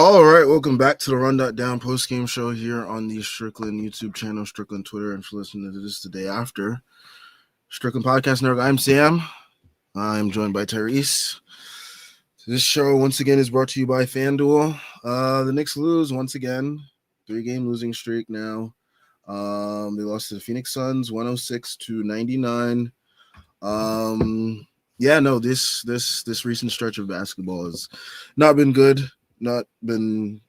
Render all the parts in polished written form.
All right, welcome back to the Run.down Postgame show here on the Strickland YouTube channel, Strickland Twitter, and for listening to this the day after. Strickland Podcast Network, I'm Sam. I'm joined by Tyrese. This show, once again, is brought to you by FanDuel. The Knicks lose once again. 3-game losing streak now. They lost to the Phoenix Suns, 106-99. This recent stretch of basketball has not been good. Not been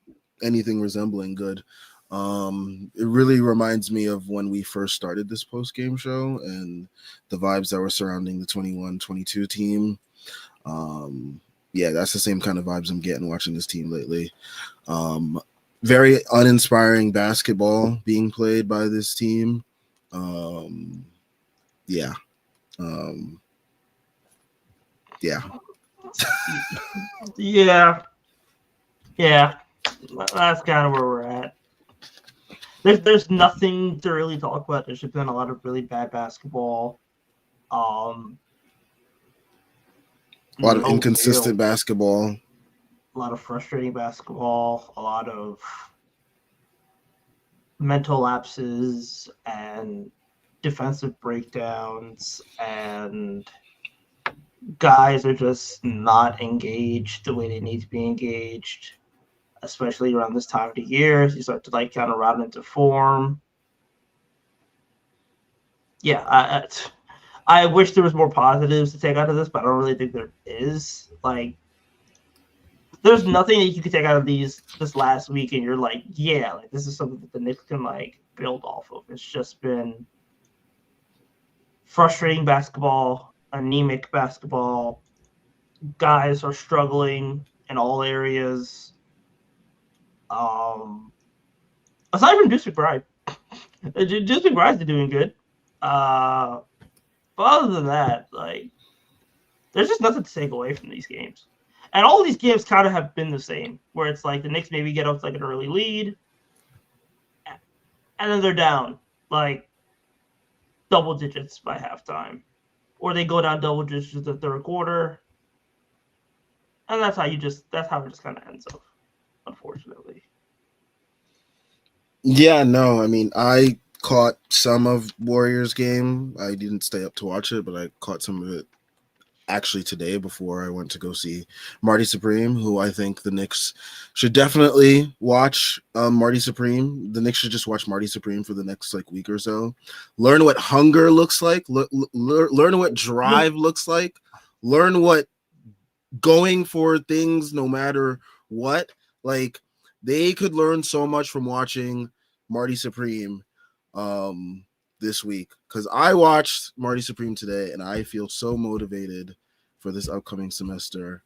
anything resembling good. It really reminds me of when we first started this post-game show and the vibes that were surrounding the 21-22 team. That's the same kind of vibes I'm getting watching this team lately. Very uninspiring basketball being played by this team. Yeah. That's kind of where we're at. There's nothing to really talk about. There's just been a lot of really bad basketball. A lot of inconsistent basketball. A lot of frustrating basketball. A lot of mental lapses and defensive breakdowns, and guys are just not engaged the way they need to be engaged, especially around this time of the year. You start to kind of round into form. Yeah, I wish there was more positives to take out of this, but I don't really think there is. There's nothing that you can take out of this last week, and you're this is something that the Knicks can build off of. It's just been frustrating basketball, anemic basketball. Guys are struggling in all areas. Aside from Deuce McBride. Deuce McBride's doing good. But other than that, there's just nothing to take away from these games. And all of these games kind of have been the same, where it's the Knicks maybe get up to an early lead, and then they're down double digits by halftime. Or they go down double digits in the third quarter. And that's how it just kind of ends up, unfortunately. Yeah, no, I mean, I caught some of Warriors game. I didn't stay up to watch it, but I caught some of it actually today before I went to go see Marty Supreme, who I think the Knicks should definitely watch. Marty Supreme. The Knicks should just watch Marty Supreme for the next week or so. Learn what hunger looks like. Learn what drive looks like. Learn what going for things no matter what. They could learn so much from watching Marty Supreme this week, because I watched Marty Supreme today and I feel so motivated for this upcoming semester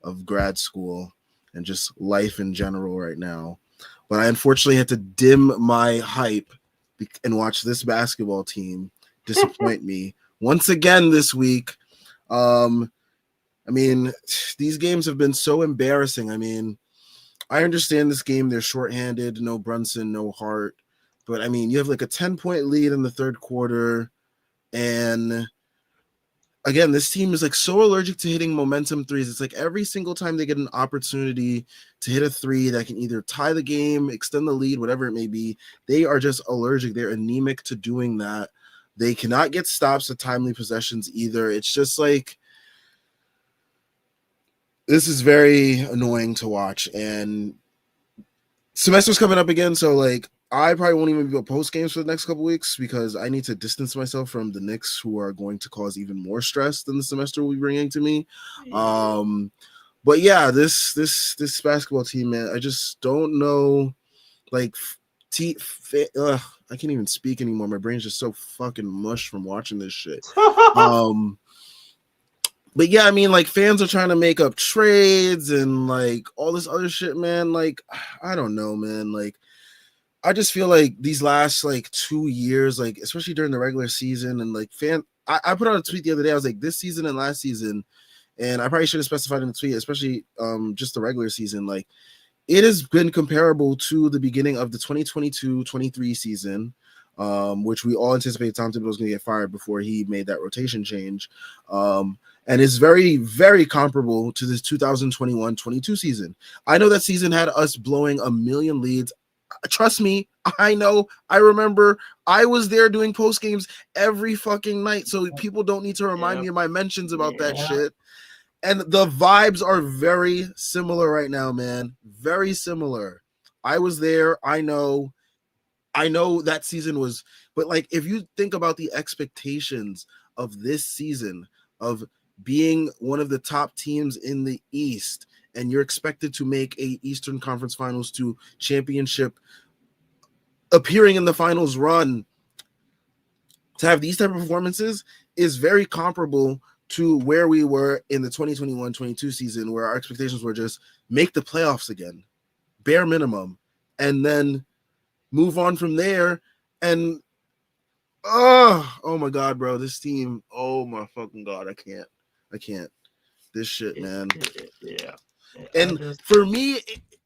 of grad school and just life in general right now. But I unfortunately had to dim my hype and watch this basketball team disappoint me once again this week. I mean, these games have been so embarrassing. I mean, I understand this game, they're shorthanded, no Brunson, no Hart. But, I mean, you have a 10-point lead in the third quarter. And, again, this team is so allergic to hitting momentum threes. It's every single time they get an opportunity to hit a three that can either tie the game, extend the lead, whatever it may be, they are just allergic. They're anemic to doing that. They cannot get stops at timely possessions either. It's just this is very annoying to watch. And semester's coming up again, so I probably won't even do post games for the next couple weeks because I need to distance myself from the Knicks, who are going to cause even more stress than the semester will be bringing to me. But yeah, this basketball team, man, I just don't know. I can't even speak anymore. My brain's just so fucking mush from watching this shit. But yeah, I mean, fans are trying to make up trades and all this other shit, man. I don't know, man. I just feel these last 2 years, especially during the regular season, and I put out a tweet the other day. I was this season and last season, and I probably should have specified in the tweet, especially just the regular season. It has been comparable to the beginning of the 2022-23 season. which we all anticipated Tom Thibodeau was going to get fired before he made that rotation change. And it's very, very comparable to this 2021-22 season. I know that season had us blowing a million leads. Trust me, I know. I remember I was there doing post games every fucking night, so people don't need to remind me of my mentions about that shit. And the vibes are very similar right now, man. Very similar. I was there. I know that season was, but like, if you think about the expectations of this season of being one of the top teams in the East, and you're expected to make a Eastern Conference Finals to championship, appearing in the finals run, to have these type of performances is very comparable to where we were in the 2021-22 season, where our expectations were just make the playoffs again, bare minimum, and then move on from there. And oh my god, bro, this team, oh my fucking god, I can't this shit, man. Yeah. And for me,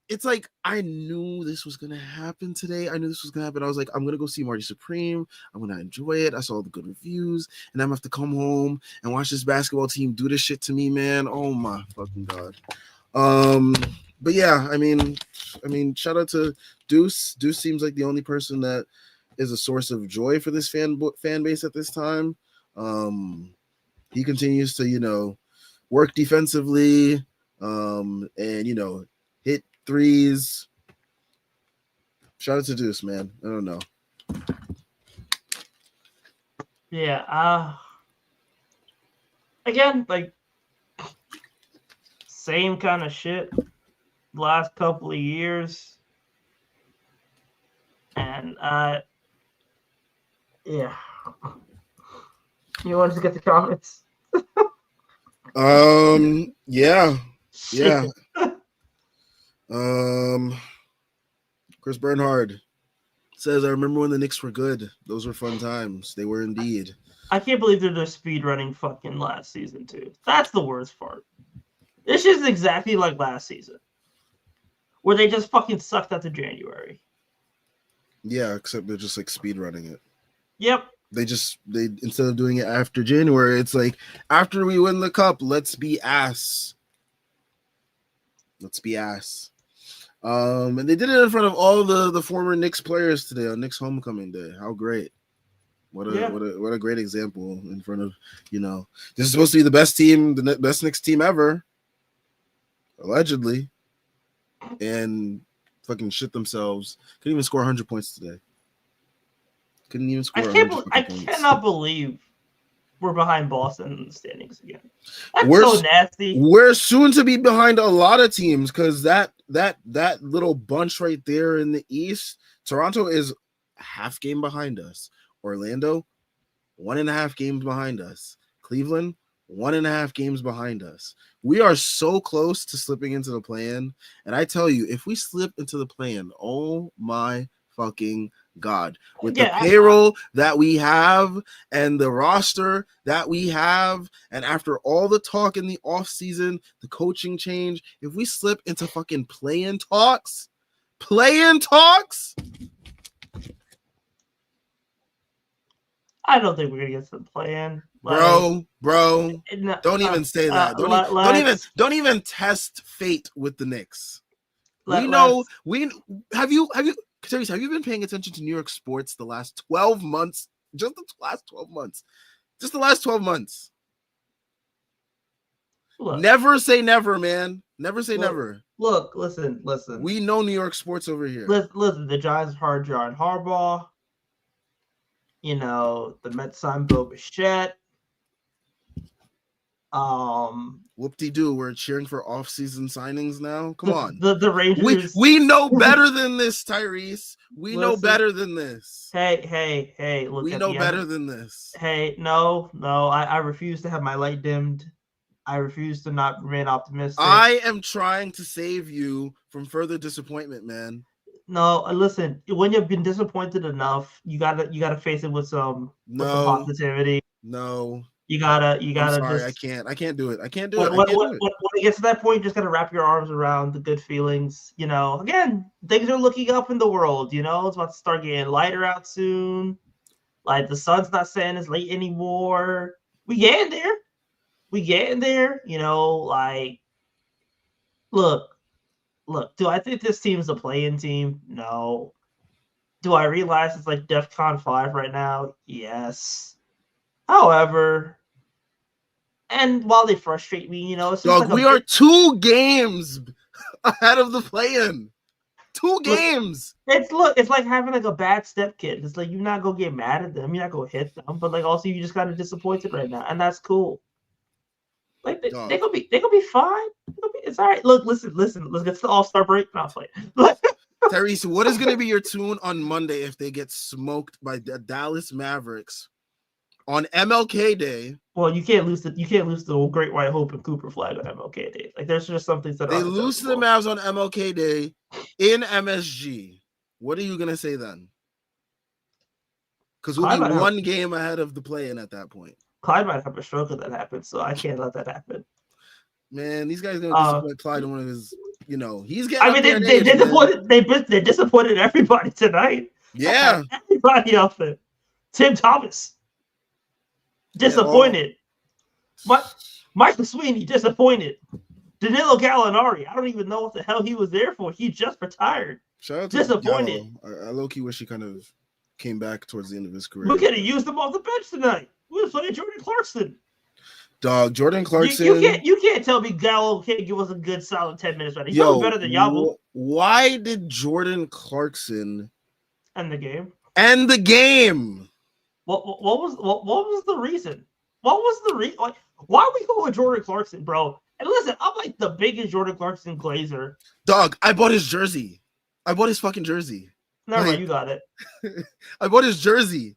it's like, I knew this was gonna happen today. I was like, I'm gonna go see Marty Supreme. I'm gonna enjoy it. I saw the good reviews, and I'm gonna have to come home and watch this basketball team do this shit to me, man. Oh my fucking god. But yeah, I mean, shout out to Deuce. Deuce seems like the only person that is a source of joy for this fan base at this time. He continues to, work defensively, and hit threes. Shout out to Deuce, man. I don't know. Yeah. Again, like, same kind of shit last couple of years. And yeah. You want to get the comments? Yeah. Chris Bernhard says, I remember when the Knicks were good. Those were fun times. They were indeed. I can't believe they're just speed running fucking last season too. That's the worst part. This is exactly like last season, where they just fucking sucked out to January. Yeah, except they're just like speed running it. Yep. They instead of doing it after January, it's like, after we win the cup, let's be ass. And they did it in front of all the former Knicks players today on Knicks homecoming day. How great. What a great example in front of, this is supposed to be the best team, the best Knicks team ever, allegedly, and fucking shit themselves. Couldn't even score 100 points today. I cannot believe we're behind Boston in the standings again. That's so nasty. We're soon to be behind a lot of teams, because that little bunch right there in the East, Toronto is half game behind us. Orlando, 1.5 games behind us. Cleveland, 1.5 games behind us. We are so close to slipping into the play-in. And I tell you, if we slip into the play-in, oh my fucking God, with the payroll that we have and the roster that we have, and after all the talk in the offseason, the coaching change, if we slip into fucking play-in talks, I don't think we're gonna get to the play-in, bro. Don't even say that. Don't even test fate with the Knicks. Have you been paying attention to New York sports the last 12 months? Just the last 12 months. Look, never say never, man. Never say never. Look, listen. We know New York sports over here. Listen, the Giants hard John Harbaugh. The Mets signed Bo Bichette. Whoop-de-doo, we're cheering for off-season signings now. Come on. The Rangers. We know better than this, Tyrese. We know better than this. Hey, look. We know better than this. Hey, no. I refuse to have my light dimmed. I refuse to not remain optimistic. I am trying to save you from further disappointment, man. No, listen. When you've been disappointed enough, you gotta face it with some positivity. No. You I'm gotta sorry, I just can't. I can't do it. I can't do it. when, I can't do it. when it gets to that point, you just gotta wrap your arms around the good feelings. Again, things are looking up in the world. It's about to start getting lighter out soon. Like the sun's not setting as late anymore. We getting there. We getting there. Like look. Do I think this team's a play-in team? No. Do I realize it's like DEFCON 5 right now? Yes. However, and while they frustrate me, it's just Dog, like a we are bit. 2 games ahead of the play-in. 2 Look, games. it's like having like a bad stepkid. It's like you're not gonna get mad at them, you're not gonna hit them, but like also you just kind of disappointed right now, and that's cool. Like they Dog. gonna be fine. It's all right. Look, listen. Let's get to the All-Star break. Not play. Tyrese, what is going to be your tune on Monday if they get smoked by the Dallas Mavericks on MLK Day? Well, you can't lose the Great White Hope and Cooper flag on MLK Day. Like there's just some things that They are lose to the Mavs on MLK Day in MSG. What are you going to say then? Because we'll be 1 game ahead of the play-in at that point. Clyde might have a stroke if that happens, so I can't let that happen. Man, these guys are going to disappoint Clyde in one of his, he's getting. I mean, they disappointed everybody tonight. Yeah, everybody out there. Tim Thomas disappointed. Michael Sweeney disappointed. Danilo Gallinari, I don't even know what the hell he was there for. He just retired. Shout out to disappointed. I low-key wish he kind of came back towards the end of his career. We could have used him off the bench tonight. We were playing Jordan Clarkson. Dog, Jordan Clarkson. You can't tell me Gallo can't give us a good solid 10 minutes right now. He's probably better than Yabo. Why did Jordan Clarkson end the game? What was the reason? What was the reason? Like, why are we going with Jordan Clarkson, bro? And listen, I'm like the biggest Jordan Clarkson glazer. Dog, I bought his jersey. I bought his fucking jersey. Never mind, you got it. I bought his jersey.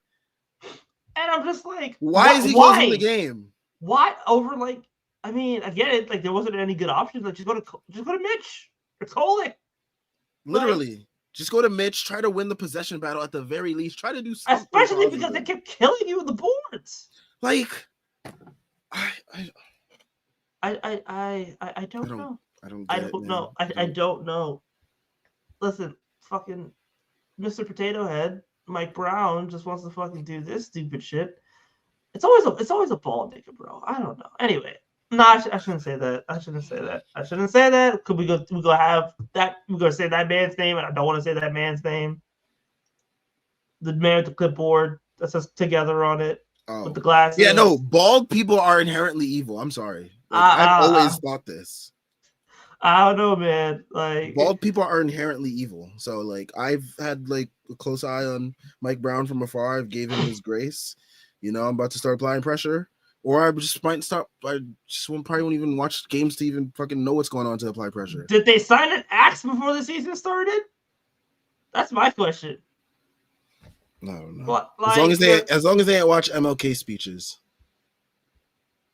And I'm just like, why is he closing the game? Why over like? I mean, I get it. Like there wasn't any good options. Like just go to Mitch or Kolek. Literally, just go to Mitch. Try to win the possession battle at the very least. Try to do something. Especially because they kept killing you with the boards. Like, I don't know. I don't know. Listen, fucking Mr. Potato Head, Mike Brown just wants to fucking do this stupid shit. It's always a ball nigga, bro. I don't know. Anyway, no, I shouldn't say that. I shouldn't say that. Could we go have that? We're gonna say that man's name, and I don't want to say that man's name. The man with the clipboard that says together on it with the glasses. Yeah, no, bald people are inherently evil. I'm sorry. I've always thought this. I don't know, man. Like bald people are inherently evil. So like I've had like a close eye on Mike Brown from afar. I've gave him his grace. I'm about to start applying pressure, or I just might stop. I just probably won't even watch games to even fucking know what's going on to apply pressure. Did they sign an axe before the season started? That's my question. I don't know. Like, as long as they ain't watch MLK speeches.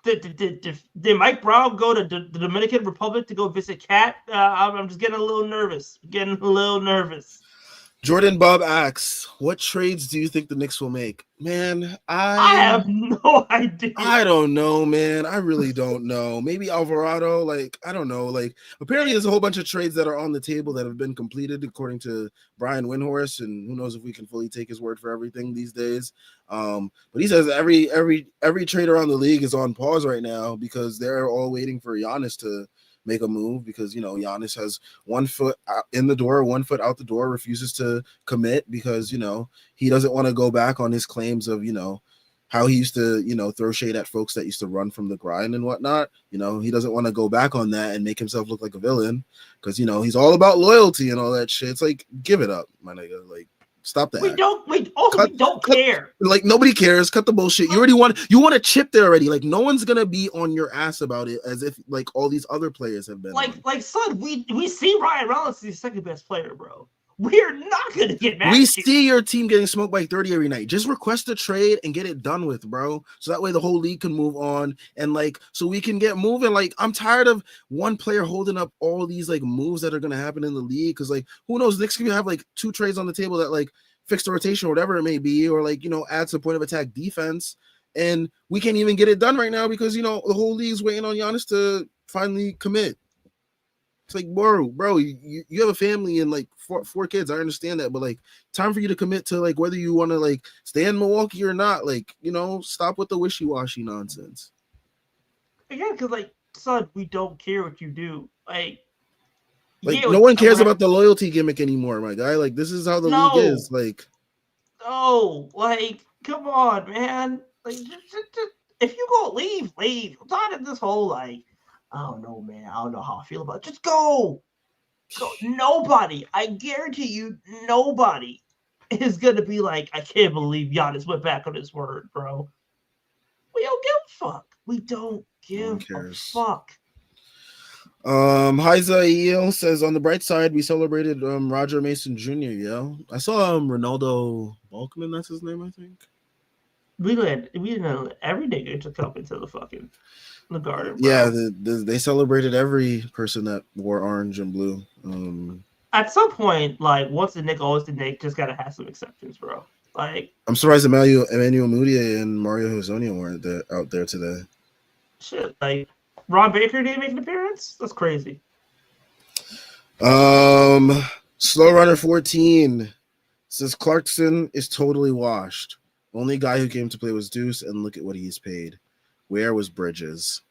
Did Mike Brown go to the Dominican Republic to go visit Cat? I'm just getting a little nervous. Jordan Bob asks, what trades do you think the Knicks will make? Man, I have no idea. I don't know, man. I really don't know. Maybe Alvarado, like, I don't know. Like, apparently there's a whole bunch of trades that are on the table that have been completed according to Brian Windhorst, and who knows if we can fully take his word for everything these days. But he says every trade around the league is on pause right now because they're all waiting for Giannis to make a move because, Giannis has 1 foot in the door, 1 foot out the door, refuses to commit because, he doesn't want to go back on his claims of, how he used to, throw shade at folks that used to run from the grind and whatnot. He doesn't want to go back on that and make himself look like a villain because, he's all about loyalty and all that shit. It's like, give it up, my nigga. Like, stop that. We don't care. Like, nobody cares. Cut the bullshit. You want a chip there already. Like, no one's gonna be on your ass about it as if like all these other players have been. Like son, we see Ryan Rollins is the second best player, bro. We're not gonna get mad. We see your team getting smoked by 30 every night. Just request a trade and get it done with, bro. So that way the whole league can move on and like so we can get moving. Like, I'm tired of one player holding up all these like moves that are gonna happen in the league because like who knows, Knicks can have like 2 trades on the table that like fix the rotation or whatever it may be, or like adds a point of attack defense. and we can't even get it done right now because, the whole league's waiting on Giannis to finally commit. It's like, bro, you have a family and like four kids. I understand that, but like, time for you to commit to like whether you want to like stay in Milwaukee or not. Like, stop with the wishy-washy nonsense. Again, because like, son, we don't care what you do. Like, Like, yeah, no one cares about the loyalty gimmick anymore, my guy. Like, this is how the league is. Like, no, like, come on, man. Like, just, if you go leave. I'm tired of this whole like, I don't know, man. I don't know how I feel about it. Just go. Nobody, I guarantee you, nobody is gonna be like, I can't believe Giannis went back on his word, bro. We don't give a fuck. We don't give a fuck. Heiza says, on the bright side, we celebrated Roger Mason Jr. Yo, I saw Ronaldo Balkman. That's his name, I think. We know every nigga to come into the garden, bro. Yeah, they celebrated every person that wore orange and blue. At some point, like, once the Knicks, always the Knicks, just gotta have some exceptions, bro. Like, I'm surprised Emmanuel Mudiay and Mario Hezonja weren't out there today. Shit, like Ron Baker didn't make an appearance? That's crazy. Slow Runner 14 says Clarkson is totally washed. Only guy who came to play was Deuce, and look at what he's paid. Where was Bridges?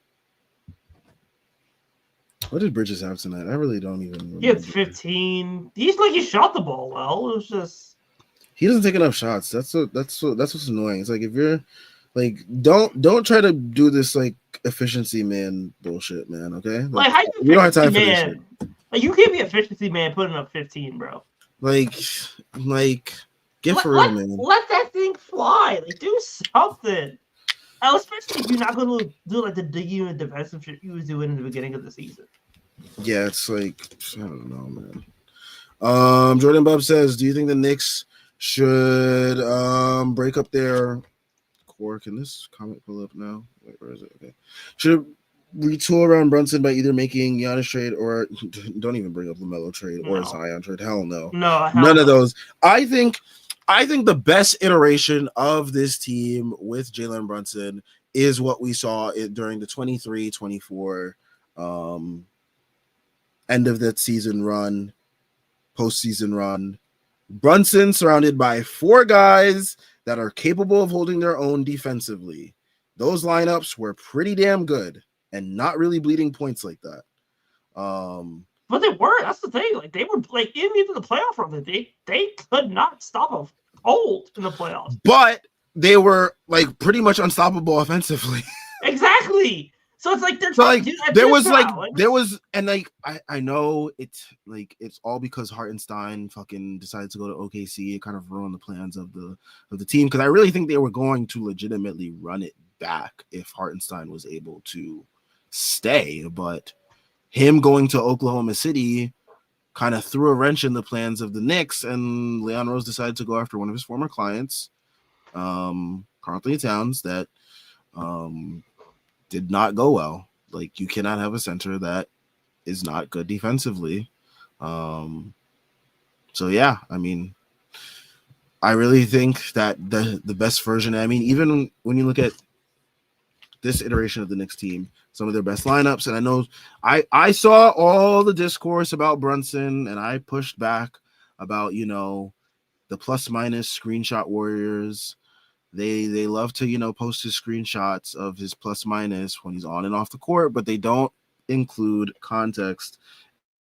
What did Bridges have tonight? I really don't even remember. He had 15. He shot the ball well. It was just he doesn't take enough shots. That's what's annoying. It's like, if you're like, don't try to do this like efficiency man bullshit, man. Okay, like how you don't have time for this shit. Like, you can't be efficiency man putting up 15, bro. Like get for real, man. Let that thing fly. Like, do something. Especially if you're not going to do like the unit defensive shit you was doing in the beginning of the season. Yeah, it's like, I don't know, man. Jordan Bob says, do you think the Knicks should break up their core? Can this comment pull up now? Wait, where is it? Okay. Should retool around Brunson by either making Giannis trade or don't even bring up LaMelo trade or Zion trade. Hell no. None of those. I think the best iteration of this team with Jalen Brunson is what we saw during the 23-24 end of that season run, postseason run. Brunson surrounded by four guys that are capable of holding their own defensively. Those lineups were pretty damn good and not really bleeding points like that. But they were. That's the thing. Like, they were like into the playoff run. They could not stop a hold in the playoffs. But they were like pretty much unstoppable offensively. Exactly. So it's like I know it's like it's all because Hartenstein fucking decided to go to OKC. It kind of ruined the plans of the team, because I really think they were going to legitimately run it back if Hartenstein was able to stay, but him going to Oklahoma City kind of threw a wrench in the plans of the Knicks, and Leon Rose decided to go after one of his former clients, Karl Anthony Towns, that did not go well. Like, you cannot have a center that is not good defensively. So yeah, I mean, I really think that the best version, I mean, even when you look at this iteration of the Knicks team, some of their best lineups, and I know I saw all the discourse about Brunson, and I pushed back about, the plus minus screenshot warriors. They love to, post his screenshots of his plus minus when he's on and off the court, but they don't include context.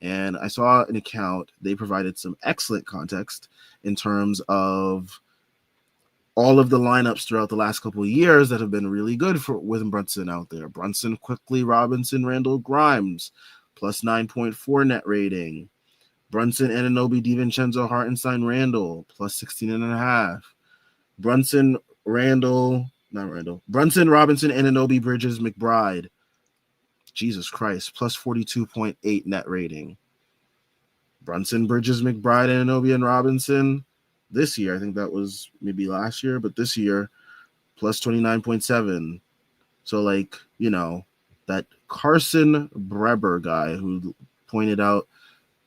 And I saw an account, they provided some excellent context in terms of all of the lineups throughout the last couple of years that have been really good with Brunson out there. Brunson, Quickly, Robinson, Randall, Grimes, plus 9.4 net rating. Brunson, Anunoby, DiVincenzo, Hartenstein, Randall, plus 16.5. Brunson, Brunson, Robinson, Anunoby, Bridges, McBride. Jesus Christ, plus 42.8 net rating. Brunson, Bridges, McBride, Anunoby, and Robinson. This year, I think that was maybe last year, but this year, plus 29.7. So, like, that Carson Breber guy who pointed out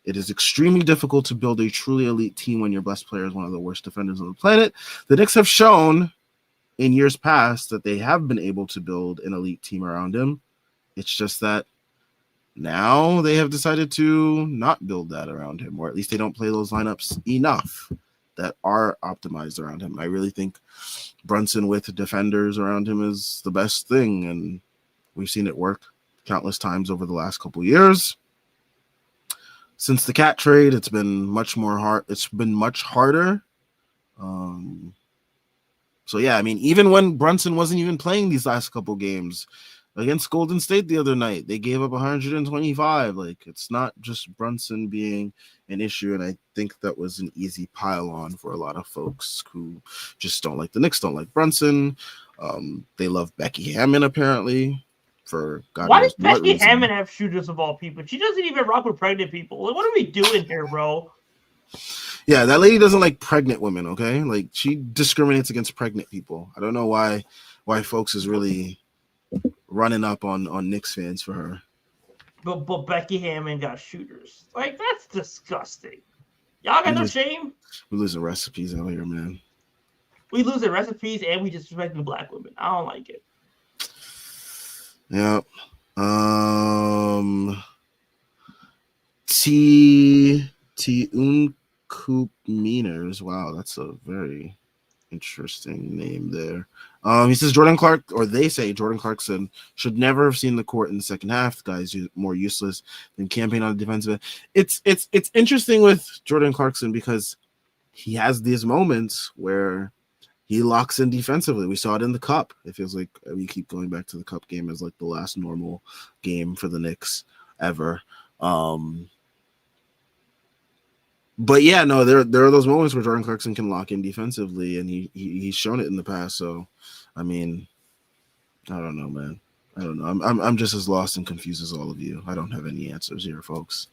it is extremely difficult to build a truly elite team when your best player is one of the worst defenders on the planet. The Knicks have shown in years past that they have been able to build an elite team around him. It's just that now they have decided to not build that around him, or at least they don't play those lineups enough that are optimized around him. I really think Brunson with defenders around him is the best thing, and we've seen it work countless times over the last couple of years. Since the Cat trade, it's been much more hard. It's been much harder. So yeah, I mean, even when Brunson wasn't even playing these last couple games against Golden State the other night, they gave up 125. Like, it's not just Brunson being an issue, and I think that was an easy pile on for a lot of folks who just don't like the Knicks, don't like Brunson. They love Becky Hammon apparently for God Why knows does what Becky reason. Hammon have shooters of all people? She doesn't even rock with pregnant people. Like, what are we doing here, bro? Yeah, that lady doesn't like pregnant women, okay? Like, she discriminates against pregnant people. I don't know why folks is really running up on Knicks fans for her. But Becky Hammon got shooters. Like, that's disgusting. Y'all got no shame? We're losing recipes out here, man. We losing recipes and we disrespecting black women. I don't like it. Yeah. T Uncoop Meaners. Wow, that's a very interesting name there. He says Jordan Clark, or they say Jordan Clarkson should never have seen the court in the second half. The guy's more useless than campaign on the defensive end. It's interesting with Jordan Clarkson because he has these moments where he locks in defensively. We saw it in the Cup. It feels like we keep going back to the Cup game as like the last normal game for the Knicks ever. But yeah, no, there are those moments where Jordan Clarkson can lock in defensively, and he's shown it in the past. So, I mean, I don't know, man. I don't know. I'm just as lost and confused as all of you. I don't have any answers here, folks.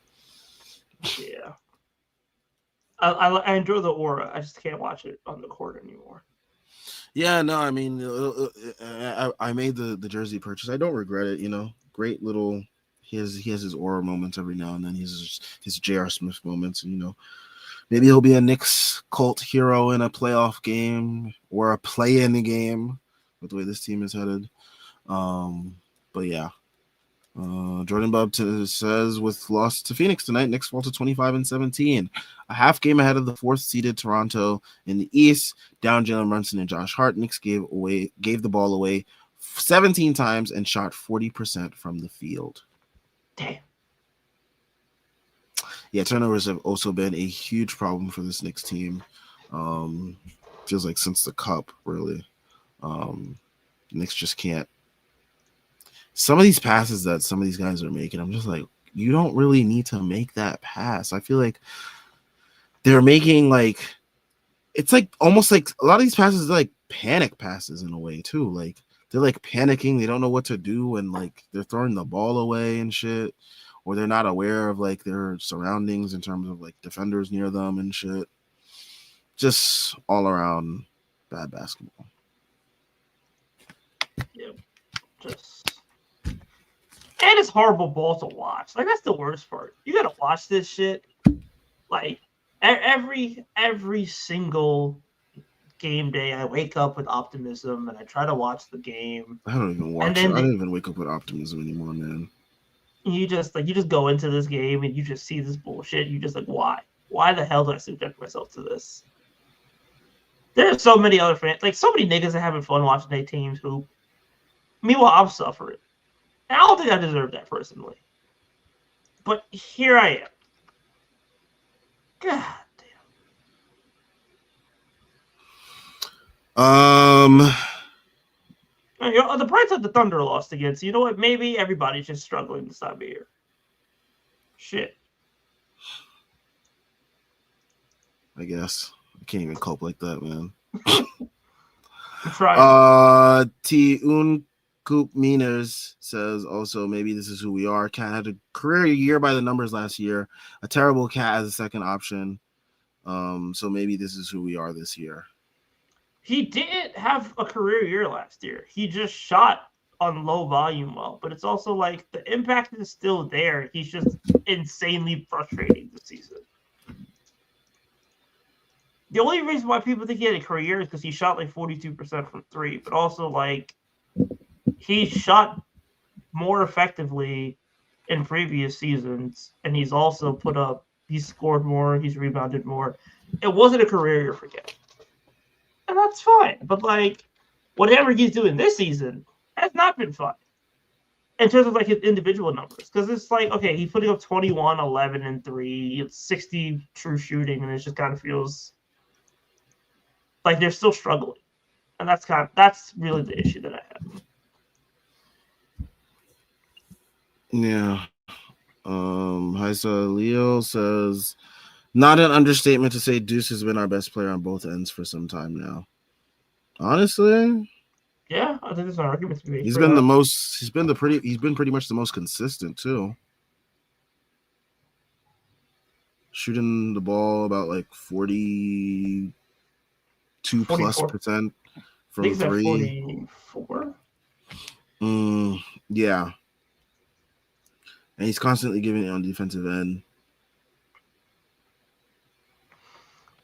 Yeah, I enjoy the aura. I just can't watch it on the court anymore. Yeah, no, I mean, I made the jersey purchase. I don't regret it. You know, great little. He has his aura moments every now and then. His J.R. Smith moments, and maybe he'll be a Knicks cult hero in a playoff game or a play-in game with the way this team is headed. But yeah, Jordan Bub says with loss to Phoenix tonight, Knicks fall to 25-17, a half game ahead of the fourth-seeded Toronto in the East. Down Jalen Brunson and Josh Hart. Knicks gave the ball away 17 times and shot 40% from the field. Damn. Yeah, turnovers have also been a huge problem for this Knicks team. Feels like since the Cup, really. Knicks just can't. Some of these passes that some of these guys are making, I'm just like, you don't really need to make that pass. I feel like they're making it's like almost like a lot of these passes are like panic passes in a way too. Like they're like panicking, they don't know what to do, and like they're throwing the ball away and shit, or they're not aware of like their surroundings in terms of like defenders near them and shit. Just all around bad basketball. Yep. And it's horrible ball to watch. Like, that's the worst part. You gotta watch this shit. Like, every single game day, I wake up with optimism and I try to watch the game. I don't even watch it. I don't even wake up with optimism anymore, man. You just go into this game and you just see this bullshit. You just like, why? Why the hell do I subject myself to this? There are so many other fans, like so many niggas are having fun watching their teams hoop. Meanwhile, I'm suffering. And I don't think I deserve that personally. But here I am. God damn. The Brights of the Thunder lost again. So you know what? Maybe everybody's just struggling this time of year. Shit. I guess. I can't even cope like that, man. I'm trying. Coop Meaners says also maybe this is who we are. Cat had a career year by the numbers last year. A terrible Cat as a second option. So maybe this is who we are this year. He didn't have a career year last year. He just shot on low volume well, but it's also like the impact is still there. He's just insanely frustrating this season. the only reason why people think he had a career is because he shot like 42% from three, but also like he shot more effectively in previous seasons, and he's scored more, he's rebounded more. It wasn't a career year for him, and that's fine. But like whatever he's doing this season has not been fun in terms of like his individual numbers, because it's like, okay, he's putting up 21, 11, and 3, it's 60 true shooting, and it just kind of feels like they're still struggling, and that's really the issue that I have. Yeah. Heisa Leo says, not an understatement to say Deuce has been our best player on both ends for some time now. Honestly, yeah, I think there's an argument to be made. He's been pretty much the most consistent too. Shooting the ball about like 42 plus percent from three. 44. Yeah. And he's constantly giving it on defensive end.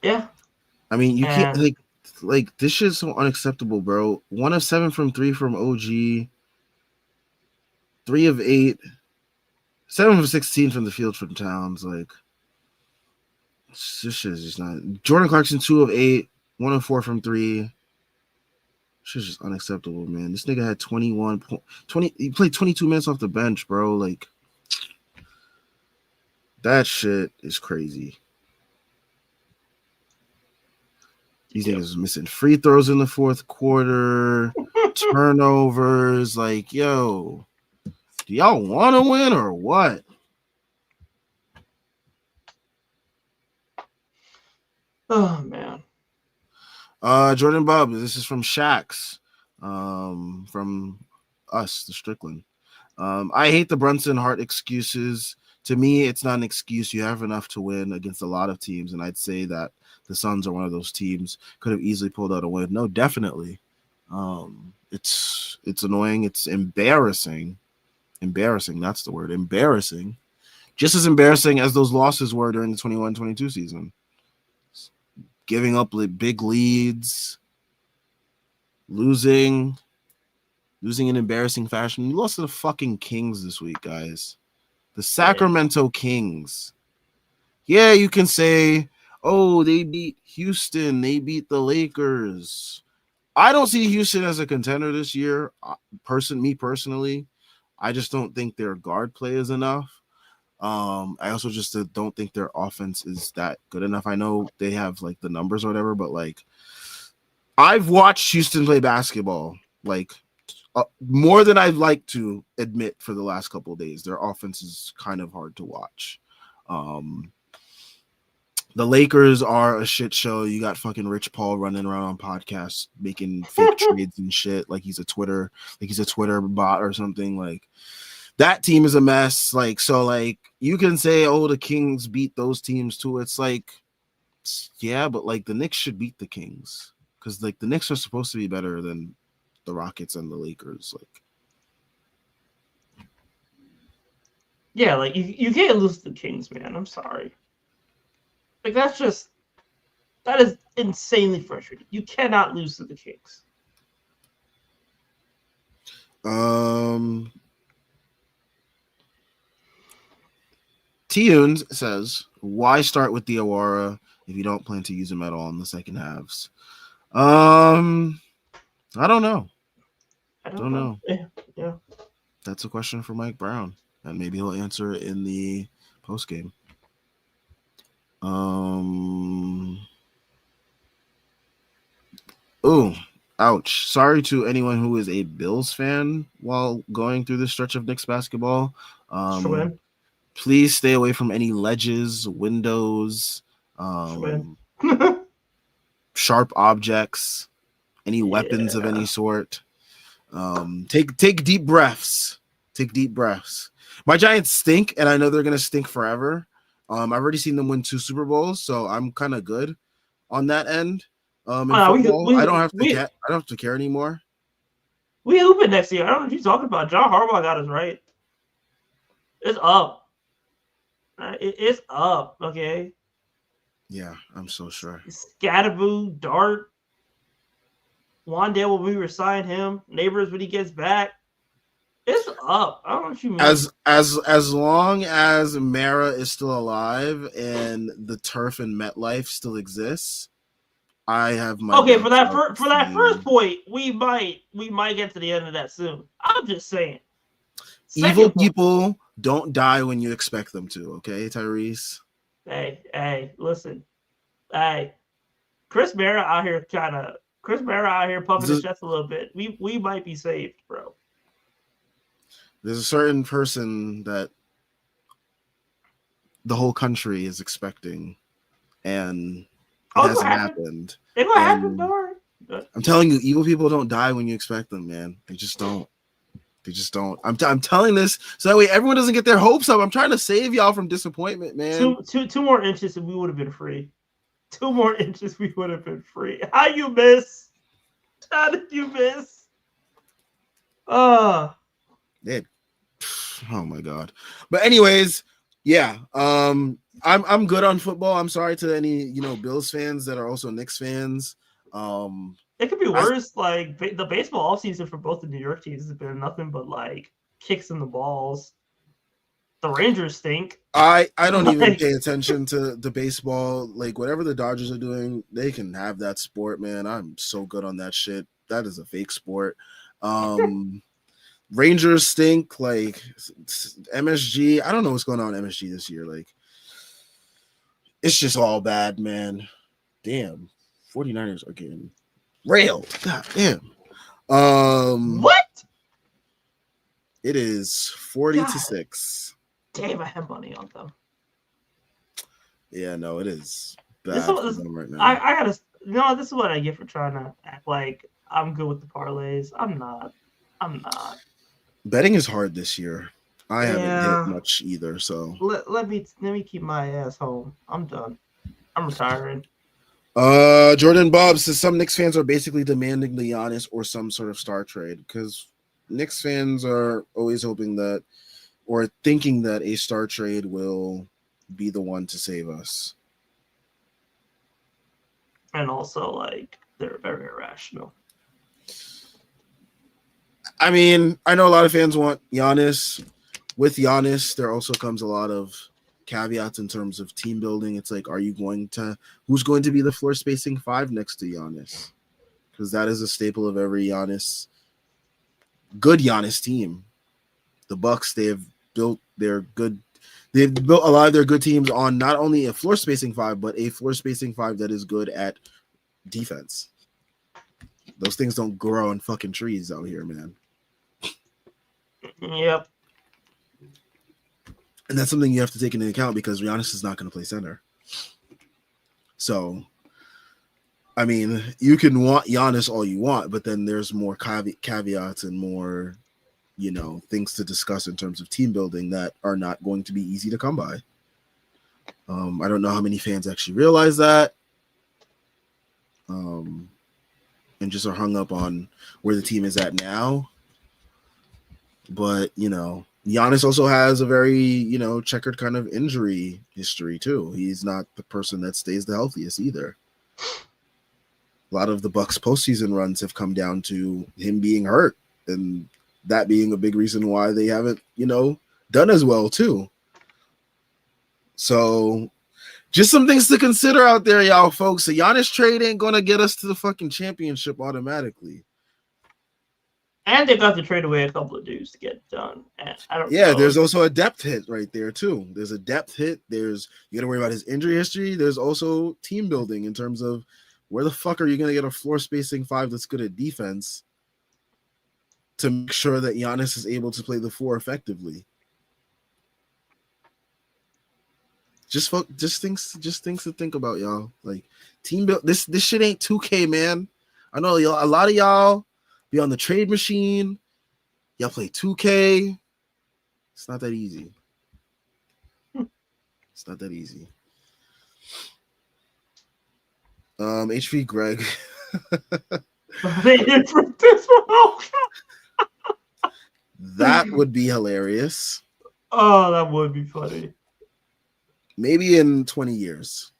Yeah. I mean, you can't like this shit's so unacceptable, bro. 1 of 7 from 3 from OG. 3 of 8. 7 of 16 from the field from Towns. Like, this shit is just not. Jordan Clarkson 2 of 8. 1 of 4 from 3. Shit's just unacceptable, man. This nigga had 20. He played 22 minutes off the bench, bro. Like, that shit is crazy. These niggas missing free throws in the fourth quarter, turnovers. Like, yo, do y'all want to win or what? Oh, man. Jordan Bub, this is from Shax, from us, the Strickland. I hate the Brunson Hart excuses. To me, it's not an excuse. You have enough to win against a lot of teams, and I'd say that the Suns are one of those teams. Could have easily pulled out a win. No, definitely. It's annoying. It's embarrassing. Embarrassing, that's the word. Embarrassing. Just as embarrassing as those losses were during the 21-22 season. Giving up big leads, losing in embarrassing fashion. You lost to the fucking Kings this week, guys. The Sacramento Kings. Yeah, you can say, oh, they beat Houston. They beat the Lakers. I don't see Houston as a contender this year. Me personally, I just don't think their guard play is enough. I also just don't think their offense is that good enough. I know they have like the numbers or whatever, but like I've watched Houston play basketball like more than I'd like to admit for the last couple of days. Their offense is kind of hard to watch. The Lakers are a shit show. You got fucking Rich Paul running around on podcasts making fake trades and shit like he's a Twitter bot or something. Like, that team is a mess. Like, so like you can say, oh, the Kings beat those teams too. It's like, yeah, but like the Knicks should beat the Kings because like the Knicks are supposed to be better than the Rockets and the Lakers. Like, yeah, like you can't lose to the Kings, man. I'm sorry. Like, that is insanely frustrating. You cannot lose to the Kings. Tunes says, why start with Diawara if you don't plan to use him at all in the second halves? I don't know. I don't know. Yeah. That's a question for Mike Brown, and maybe he'll answer it in the post game. Oh, ouch. Sorry to anyone who is a Bills fan while going through this stretch of Knicks basketball. Please stay away from any ledges, windows, sharp objects, any weapons of any sort. Take deep breaths. Take deep breaths. My Giants stink, and I know they're gonna stink forever. I've already seen them win 2 Super Bowls, so I'm kind of good on that end. In football, I don't have to care anymore. We hoop it next year. I don't know what you're talking about. John Harbaugh got us right. It's up. It's up. Okay. Yeah, I'm so sure. Scatterboo, Dart, Wandale when we resign him, Neighbors when he gets back. It's up. I don't know what you mean. As long as Mara is still alive and the turf in MetLife still exists, I have my Okay, for doubts that about this for that first team. point, we might get to the end of that soon. I'm just saying. Evil Second point. people don't die when you expect them to, okay, Tyrese? Hey, listen. Hey, Chris Mara out here Chris Mara out here pumping his There's chest a little bit. We might be saved, bro. there's a certain person that the whole country is expecting, and it Oh, it's gonna hasn't happen. happened. It's gonna happen. Don't And worry. But I'm telling you, evil people don't die when you expect them, man. They just don't. They just don't. I'm telling this so that way everyone doesn't get their hopes up. I'm trying to save y'all from disappointment, man. two more inches and we would have been free. 2 more inches, we would have been free. How you miss? How did you miss? Uh They, oh my god. But anyways, yeah. I'm good on football. I'm sorry to any Bills fans that are also Knicks fans. it could be I worse. Like the baseball offseason for both the New York teams has been nothing but like kicks in the balls. The Rangers stink. I don't even Like pay attention to the baseball. Like whatever the Dodgers are doing, they can have that sport, man. I'm so good on that shit. That is a fake sport. Um Rangers stink. Like MSG, I don't know what's going on in MSG this year. Like it's just all bad, man. Damn. 49ers are getting railed. God damn. what? It is 40 to God 6. damn, I have money on them. Yeah, no, it is This bad for was them right now. I gotta this is what I get for trying to act like I'm good with the parlays. I'm not. I'm not. Betting is hard this year. I haven't hit Yeah. much either, so Let me keep my ass home. I'm done. I'm retiring. Jordan Bob says some Knicks fans are basically demanding the Giannis or some sort of star trade because Knicks fans are always hoping that or thinking that a star trade will be the one to save us. And also, like, they're very irrational. I mean, I know a lot of fans want Giannis. With Giannis, there also comes a lot of caveats in terms of team building. It's like, who's going to be the floor spacing five next to Giannis? Because that is a staple of every good Giannis team. The Bucks, they've built a lot of their good teams on not only a floor spacing five, but a floor spacing five that is good at defense. Those things don't grow on fucking trees out here, man. Yep. And that's something you have to take into account because Giannis is not going to play center. So, I mean, you can want Giannis all you want, but then there's more caveats and more, things to discuss in terms of team building that are not going to be easy to come by. I don't know how many fans actually realize that. And just are hung up on where the team is at now. But, Giannis also has a very, checkered kind of injury history too. He's not the person that stays the healthiest either. A lot of the Bucks postseason runs have come down to him being hurt, and that being a big reason why they haven't, done as well too. So just some things to consider out there, y'all folks. A Giannis trade ain't gonna get us to the fucking championship automatically. And they got to trade away a couple of dudes to get it done. And I don't Yeah, know. there's also a depth hit right there too. There's a depth hit. You got to worry about his injury history. There's also team building in terms of where the fuck are you gonna get a floor spacing five that's good at defense to make sure that Giannis is able to play the four effectively. Just things to think about, y'all. Like team build. This shit ain't 2K, man. I know a lot of y'all be on the trade machine. Y'all play 2K. It's not that easy. It's not that easy. HV Greg. That would be hilarious. Oh, that would be funny. Maybe in 20 years.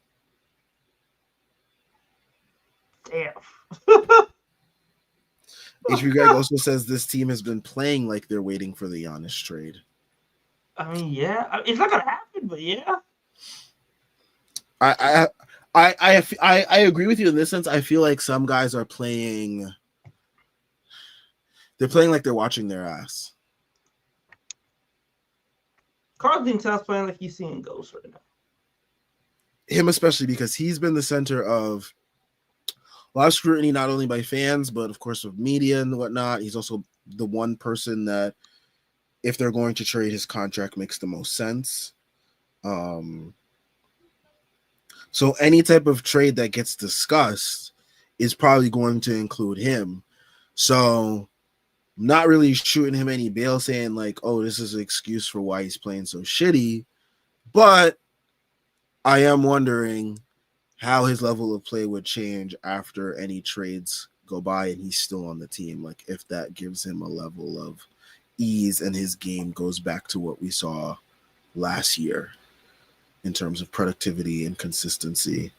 Damn. HB Greg also says this team has been playing like they're waiting for the Giannis trade. I mean, yeah, it's not gonna happen, but yeah. I agree with you in this sense. I feel like some guys are playing. They're playing like they're watching their ass. Carl thinks I was playing like he's seeing ghosts right now. Him especially because he's been the center of a lot of scrutiny, not only by fans, but of course of media and whatnot. He's also the one person that, if they're going to trade, his contract makes the most sense. So any type of trade that gets discussed is probably going to include him. So I'm not really shooting him any bail saying like, oh, this is an excuse for why he's playing so shitty. But I am wondering how his level of play would change after any trades go by and he's still on the team. Like if that gives him a level of ease and his game goes back to what we saw last year in terms of productivity and consistency.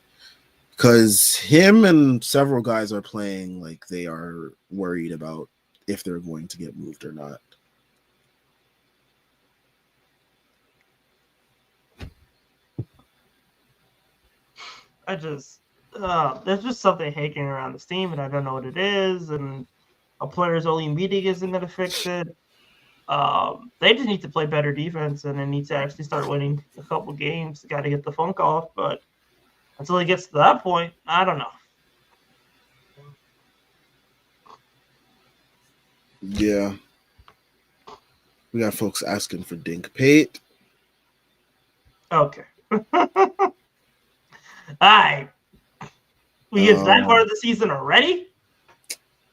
Because him and several guys are playing like they are worried about if they're going to get moved or not. There's just something hanging around this team, and I don't know what it is. And a player's only meeting isn't going to fix it. They just need to play better defense, and they need to actually start winning a couple games. Got to get the funk off, but until it gets to that point, I don't know. Yeah. We got folks asking for Dink Pate. Okay. All right. We get to that part of the season already?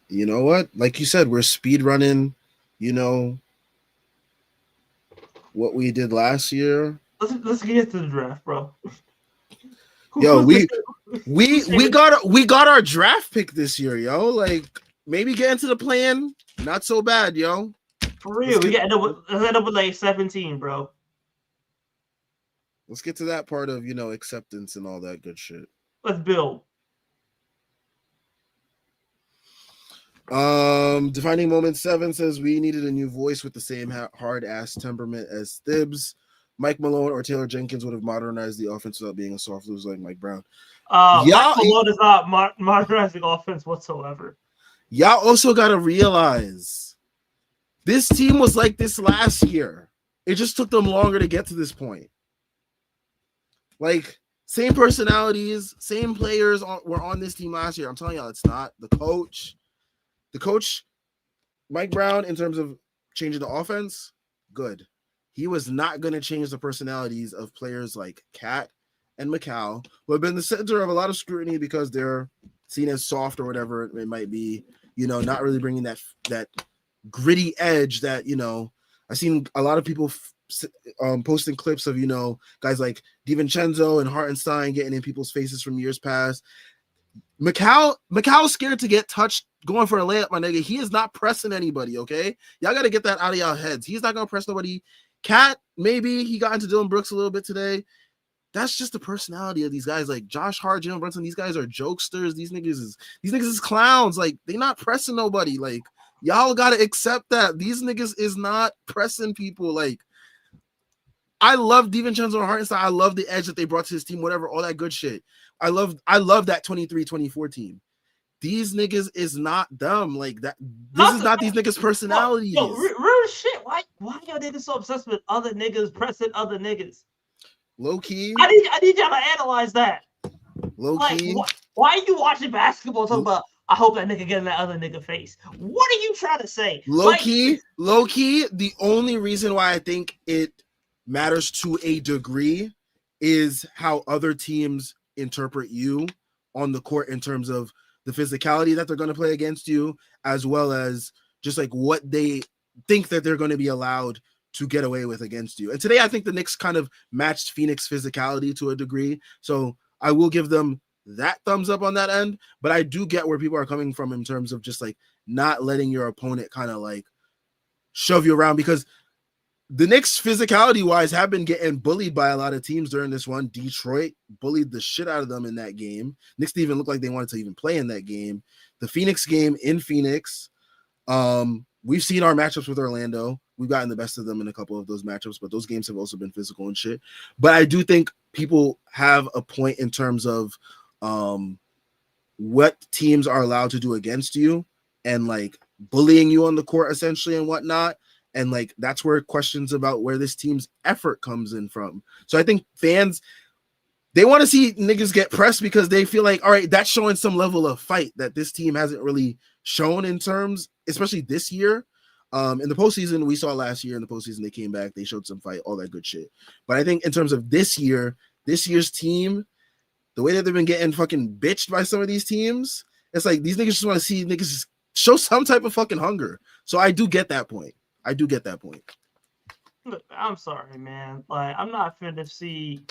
You know what? Like you said, we're speed running, what we did last year. Let's get to the draft, bro. Yo, we got our draft pick this year, yo. Like maybe get into the plan, not so bad, yo. For real, we end up with like 17, bro. Let's get to that part of acceptance and all that good shit. Let's build. Defining Moment 7 says we needed a new voice with the same hard ass temperament as Thibs. Mike Malone or Taylor Jenkins would have modernized the offense without being a soft loser like Mike Brown. Mike Malone is not modernizing offense whatsoever. Y'all also got to realize this team was like this last year. It just took them longer to get to this point. Like, same personalities, same players were on this team last year. I'm telling y'all, it's not the coach. The coach, Mike Brown, in terms of changing the offense, good. He was not going to change the personalities of players like Cat and Macau, who have been the center of a lot of scrutiny because they're seen as soft or whatever it might be, not really bringing that gritty edge that, I've seen a lot of people posting clips of, guys like DiVincenzo and Hartenstein getting in people's faces from years past. Macau's scared to get touched going for a layup, my nigga. He is not pressing anybody, okay? Y'all got to get that out of y'all heads. He's not going to press nobody. Cat, maybe he got into Dylan Brooks a little bit today. That's just the personality of these guys. Like Josh Hart, Jalen Brunson, these guys are jokesters. These niggas is clowns. Like, they not pressing nobody. Like, y'all got to accept that. These niggas is not pressing people. Like, I love DiVincenzo and Hartenstein. I love the edge that they brought to his team, whatever, all that good shit. I love that 23-24 team. These niggas is not them. Like that. This is not these niggas' personalities. Yo, real shit. Why y'all niggas so obsessed with other niggas pressing other niggas? Low key. I need y'all to analyze that. Low key. Why are you watching basketball talking about? I hope that nigga get in that other nigga face. What are you trying to say? Low key. The only reason why I think it matters to a degree is how other teams interpret you on the court in terms of the physicality that they're going to play against you, as well as just like what they think that they're going to be allowed to get away with against you. And today I think the Knicks kind of matched Phoenix physicality to a degree. So I will give them that thumbs up on that end, but I do get where people are coming from in terms of just like not letting your opponent kind of like shove you around, because the Knicks, physicality wise, have been getting bullied by a lot of teams during this run. Detroit bullied the shit out of them in that game. Knicks didn't even look like they wanted to even play in that game. The Phoenix game in Phoenix. We've seen our matchups with Orlando. We've gotten the best of them in a couple of those matchups, but those games have also been physical and shit. But I do think people have a point in terms of what teams are allowed to do against you and like bullying you on the court essentially and whatnot. And like that's where questions about where this team's effort comes in from. So I think fans, they want to see niggas get pressed because they feel like, all right, that's showing some level of fight that this team hasn't really shown in terms, especially this year. In the postseason, we saw last year in the postseason, they came back, they showed some fight, all that good shit. But I think in terms of this year's team, the way that they've been getting fucking bitched by some of these teams, it's like these niggas just want to see niggas show some type of fucking hunger. So I do get that point. Look, I'm sorry, man. Like, I'm not finna see.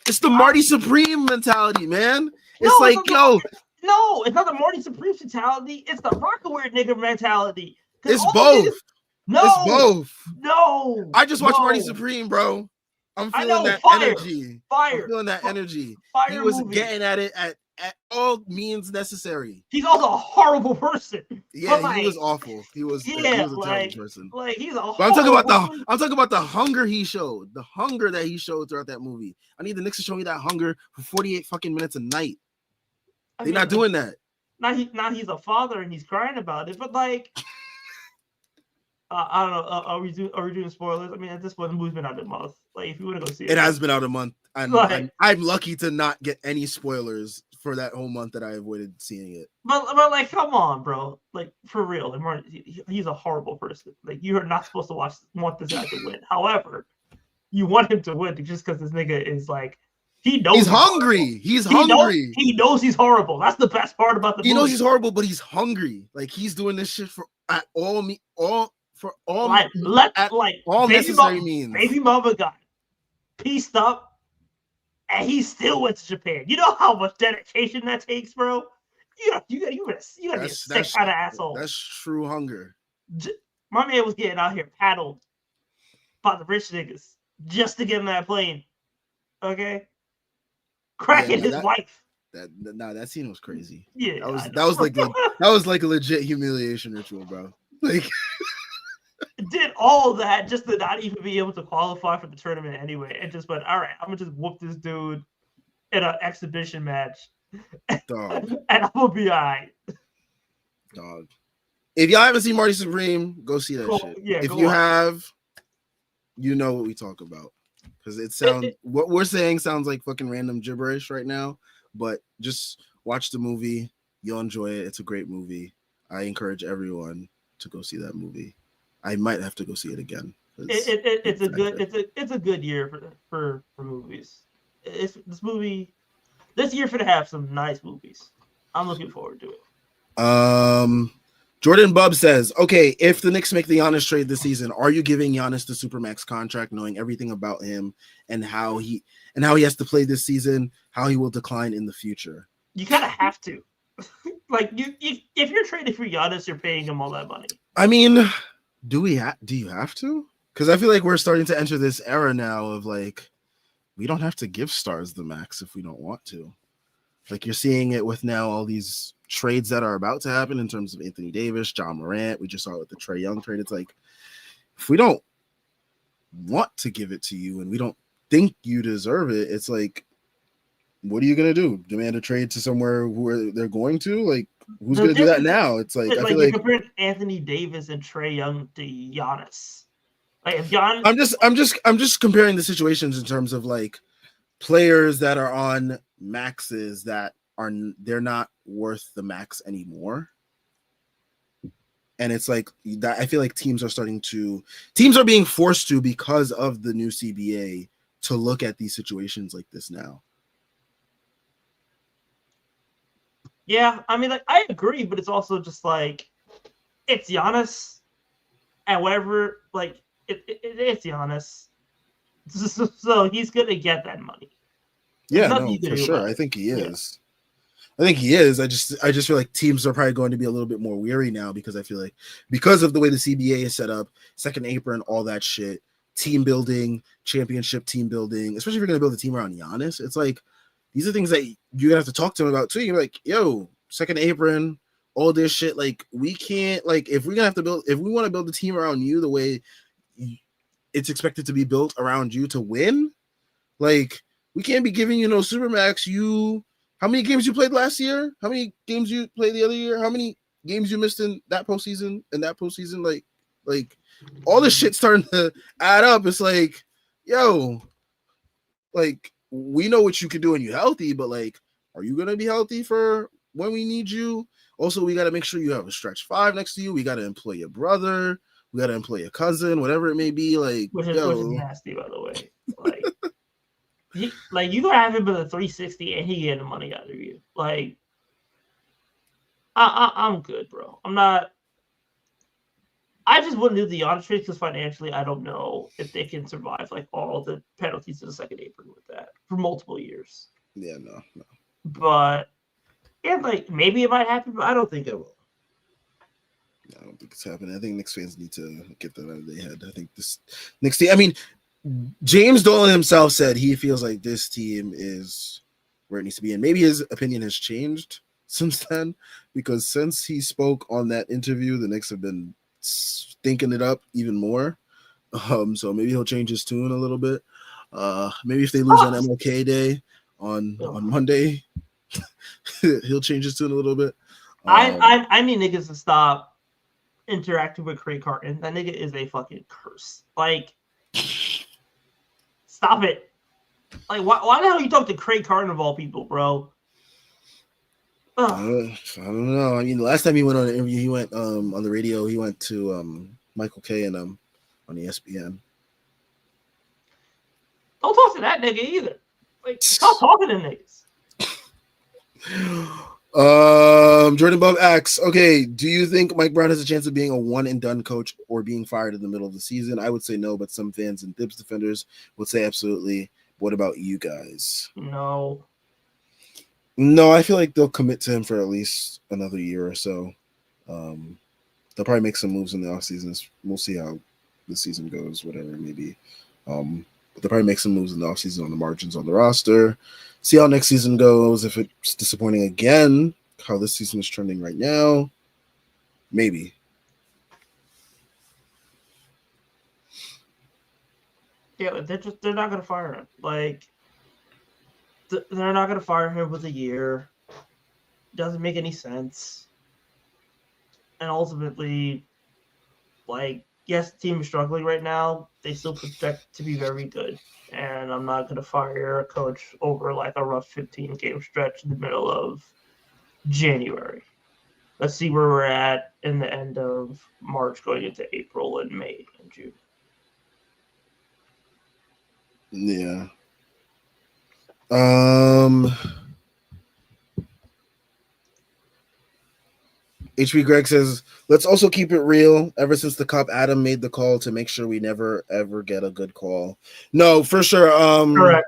It's the Marty Supreme mentality, man. It's No, like, yo. No, it's not the Marty Supreme mentality. It's the Rockaware nigga mentality. It's both. It's both. No. I just watched Marty Supreme, bro. I'm feeling that energy. I'm feeling that energy. He was getting at it at all means necessary. He's also a horrible person. Yeah, he was awful. He was a terrible person. Like he's a but I'm talking about the hunger he showed. The hunger that he showed throughout that movie. I need the Knicks to show me that hunger for 48 fucking minutes a night. They're not doing that. Now he's a father and he's crying about it, but like I don't know. Are we doing spoilers? I mean, at this point, the movie's been out a month. Like, if you want to go see it, it has been out a month. I'm lucky to not get any spoilers for that whole month that I avoided seeing it. But like, come on, bro. Like, for real. He's a horrible person. Like, you are not supposed to want this guy to win. However, you want him to win just because this nigga is like, he knows he's hungry. He's hungry. He knows he's horrible. That's the best part about the movie. He knows he's horrible, but he's hungry. Like, he's doing this shit for all necessary means. Baby mama got pieced up, and he still went to Japan. You know how much dedication that takes, bro. You gotta be a sick kind of asshole. That's true hunger. My man was getting out here paddled by the rich niggas just to get in that plane. Okay, cracking his wife. That scene was crazy. Yeah, that was like a legit humiliation ritual, bro. Like. Did all of that just to not even be able to qualify for the tournament anyway, and just went, all right, I'm gonna just whoop this dude in an exhibition match, dog, and I'm gonna be all right. Dog. If y'all haven't seen Marty Supreme, go see that shit. Yeah, if you have, you know what we talk about, because what we're saying sounds like fucking random gibberish right now, but just watch the movie. You'll enjoy it. It's a great movie. I encourage everyone to go see that movie. I might have to go see it again. It's a good year for movies. This year for to have some nice movies. I'm looking forward to it. Jordan Bub says, okay, if the Knicks make the Giannis trade this season, are you giving Giannis the Supermax contract, knowing everything about him and how he has to play this season, how he will decline in the future? You kind of have to. Like, if you're trading for Giannis, you're paying him all that money. I mean, do you have to? Because I feel like we're starting to enter this era now of like, we don't have to give stars the max if we don't want to. Like, you're seeing it with now all these trades that are about to happen in terms of Anthony Davis, John Morant. We just saw it with the Trae Young trade. It's like, if we don't want to give it to you and we don't think you deserve it, it's like, what are you gonna do? Demand a trade to somewhere where they're going to? Like, who's gonna do that now? It's like, I feel like comparing Anthony Davis and Trae Young to Giannis. Like, if Giannis, I'm just comparing the situations in terms of like players that are on maxes that they're not worth the max anymore. And it's like that. I feel like teams are being forced to, because of the new CBA, to look at these situations like this now. Yeah, I mean, like, I agree, but it's also just like, it's Giannis, and whatever, like, it's Giannis, so he's gonna get that money. Yeah, no, for sure. I think he is. Yeah. I think he is. I just feel like teams are probably going to be a little bit more weary now, because I feel like because of the way the CBA is set up, second apron, all that shit, team building, championship team building, especially if you're going to build a team around Giannis. It's like, these are things that you're going to have to talk to him about too. You're like, yo, second apron, all this shit. Like, we can't, like, if we want to build a team around you the way it's expected to be built around you to win, like, we can't be giving you no Supermax. How many games you played last year? How many games you played the other year? How many games you missed in that postseason? Like all this shit starting to add up. It's like, yo, like, we know what you can do when you're healthy, but like, are you gonna be healthy for when we need you? Also, we got to make sure you have a stretch five next to you. We got to employ your brother. We got to employ your cousin, whatever it may be. Like, which is nasty, by the way. Like, you gonna have him with a 360 and he getting the money out of you. Like, I'm good, bro. I'm not. I just wouldn't do the Giannis trade because financially, I don't know if they can survive like all the penalties to the second apron with that for multiple years. Yeah, no. But yeah, like, maybe it might happen, but I don't think it will. I don't think it's happening. I think Knicks fans need to get that out of their head. I think this Knicks team. I mean, James Dolan himself said he feels like this team is where it needs to be, and maybe his opinion has changed since then, because since he spoke on that interview, the Knicks have been stinking it up even more. So maybe he'll change his tune a little bit. Maybe if they lose on MLK Day on Monday, he'll change his tune a little bit. I need niggas to stop interacting with Craig Carton. That nigga is a fucking curse. Like, stop it. Like, why the hell you talk to Craig Carton of all people, bro? I don't know. I mean, the last time he went on an interview, he went on the radio. He went to Michael K and on ESPN. Don't talk to that nigga either. Like, stop talking to niggas. Jordan Bub asks, okay, do you think Mike Brown has a chance of being a one and done coach or being fired in the middle of the season? I would say no, but some fans and Dibs defenders would say absolutely. What about you guys? No, I feel like they'll commit to him for at least another year or so. They'll probably make some moves in the off season. We'll see how the season goes, whatever it may be. But they'll probably make some moves in the off season on the margins on the roster. See how next season goes. If it's disappointing again, how this season is trending right now, maybe. Yeah, they're not gonna fire him. Like, they're not gonna fire him with a year. Doesn't make any sense. And ultimately, like, yes, the team is struggling right now. They still project to be very good. And I'm not gonna fire a coach over like a rough 15-game stretch in the middle of January. Let's see where we're at in the end of March, going into April and May and June. Yeah. HB Greg says, let's also keep it real. Ever since the cop Adam made the call to make sure we never ever get a good call. No, for sure. Correct.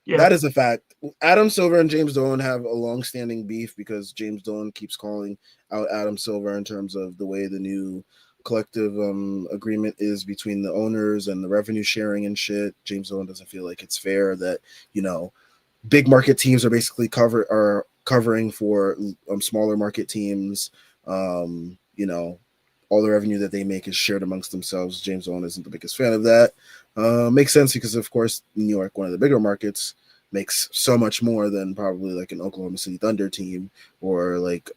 Yeah. That is a fact. Adam Silver and James Dolan have a long-standing beef because James Dolan keeps calling out Adam Silver in terms of the way the new collective agreement is between the owners and the revenue sharing and shit. James Dolan doesn't feel like it's fair that, big market teams are basically covering for smaller market teams. All the revenue that they make is shared amongst themselves. James Dolan isn't the biggest fan of that. Makes sense because, of course, New York, one of the bigger markets, makes so much more than probably like an Oklahoma City Thunder team or like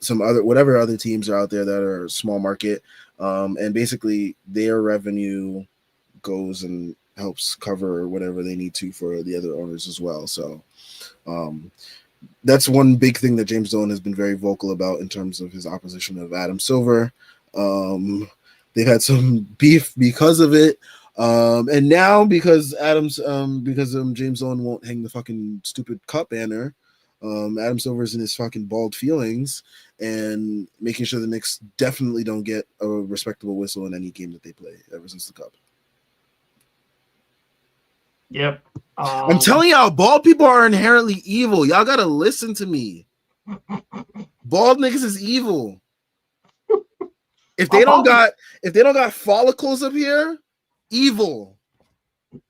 whatever other teams are out there that are small market. And basically their revenue goes and helps cover whatever they need to for the other owners as well. So that's one big thing that James Dolan has been very vocal about in terms of his opposition of Adam Silver. They've had some beef because of it. And now because James Dolan won't hang the fucking stupid cup banner, Adam Silver's in his fucking bald feelings and making sure the Knicks definitely don't get a respectable whistle in any game that they play ever since the cup. Yep. I'm telling y'all, bald people are inherently evil. Y'all gotta listen to me. Bald niggas is evil. If they don't got follicles up here, Evil.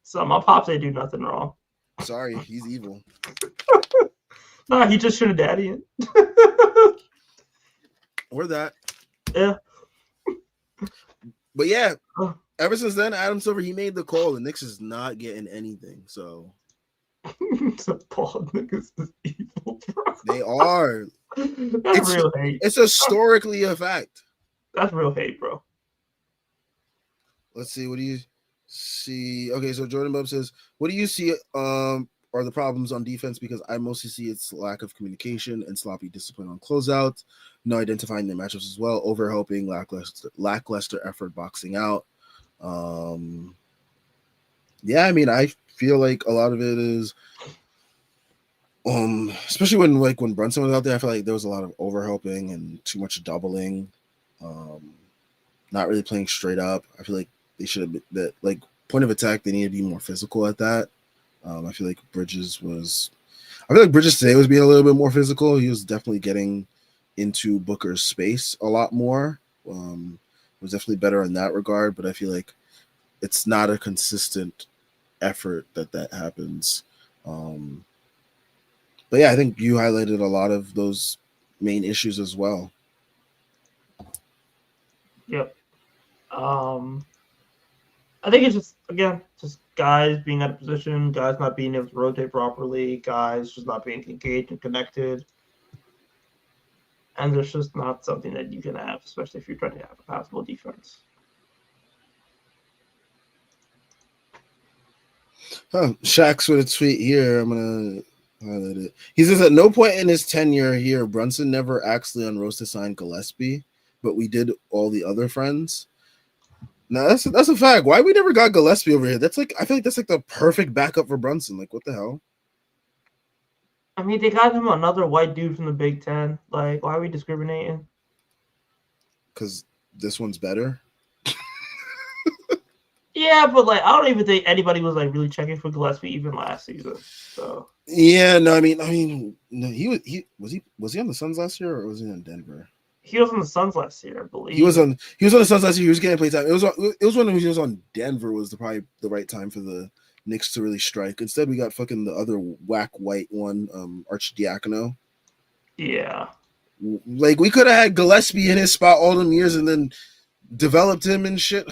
So my pops ain't do nothing wrong. Sorry, he's evil. Nah, he just should have daddy it. Or that. Yeah. But yeah, ever since then, Adam Silver, he made the call. The Knicks is not getting anything. So The bald niggas is evil, bro. they are. That's real hate. It's historically a fact. That's real hate, bro. Let's see. What do you see? Okay, so Jordan Bub says, "What do you see? Are the problems on defense? Because I mostly see its lack of communication and sloppy discipline on closeouts. No identifying their matchups as well. Overhelping, lackluster effort boxing out. Yeah, I mean, I feel like a lot of it is, especially when Brunson was out there, I feel like there was a lot of overhelping and too much doubling. Not really playing straight up. I feel like they should have been that, like, point of attack. They need to be more physical at that. I feel like Bridges today was being a little bit more physical. He was definitely getting into Booker's space a lot more. Was definitely better in that regard, but I feel like it's not a consistent effort that happens. But yeah, I think you highlighted a lot of those main issues as well. Yep. I think it's just guys being out of position, guys not being able to rotate properly, guys just not being engaged and connected. And there's just not something that you can have, especially if you're trying to have a passable defense. Shaq's with a tweet here. I'm gonna highlight it. He says, at no point in his tenure here, Brunson never actually unroasted to sign Gillespie, but we did all the other friends. Now that's a fact. Why we never got Gillespie over here? That's like, I feel like that's like the perfect backup for Brunson. Like, what the hell? I mean, they got him another white dude from the Big Ten. Like, why are we discriminating? Because this one's better. Yeah, but like, I don't even think anybody was like really checking for Gillespie even last season. So yeah, no, I mean, no, was he on the Suns last year, or was he in Denver? He was on the Suns last year, I believe. He was on the Suns last year. He was getting play time. It was when he was on Denver was probably the right time for the Knicks to really strike. Instead, we got fucking the other whack white one, Archidiakono. Yeah. Like, we could have had Gillespie in his spot all them years and then developed him and shit.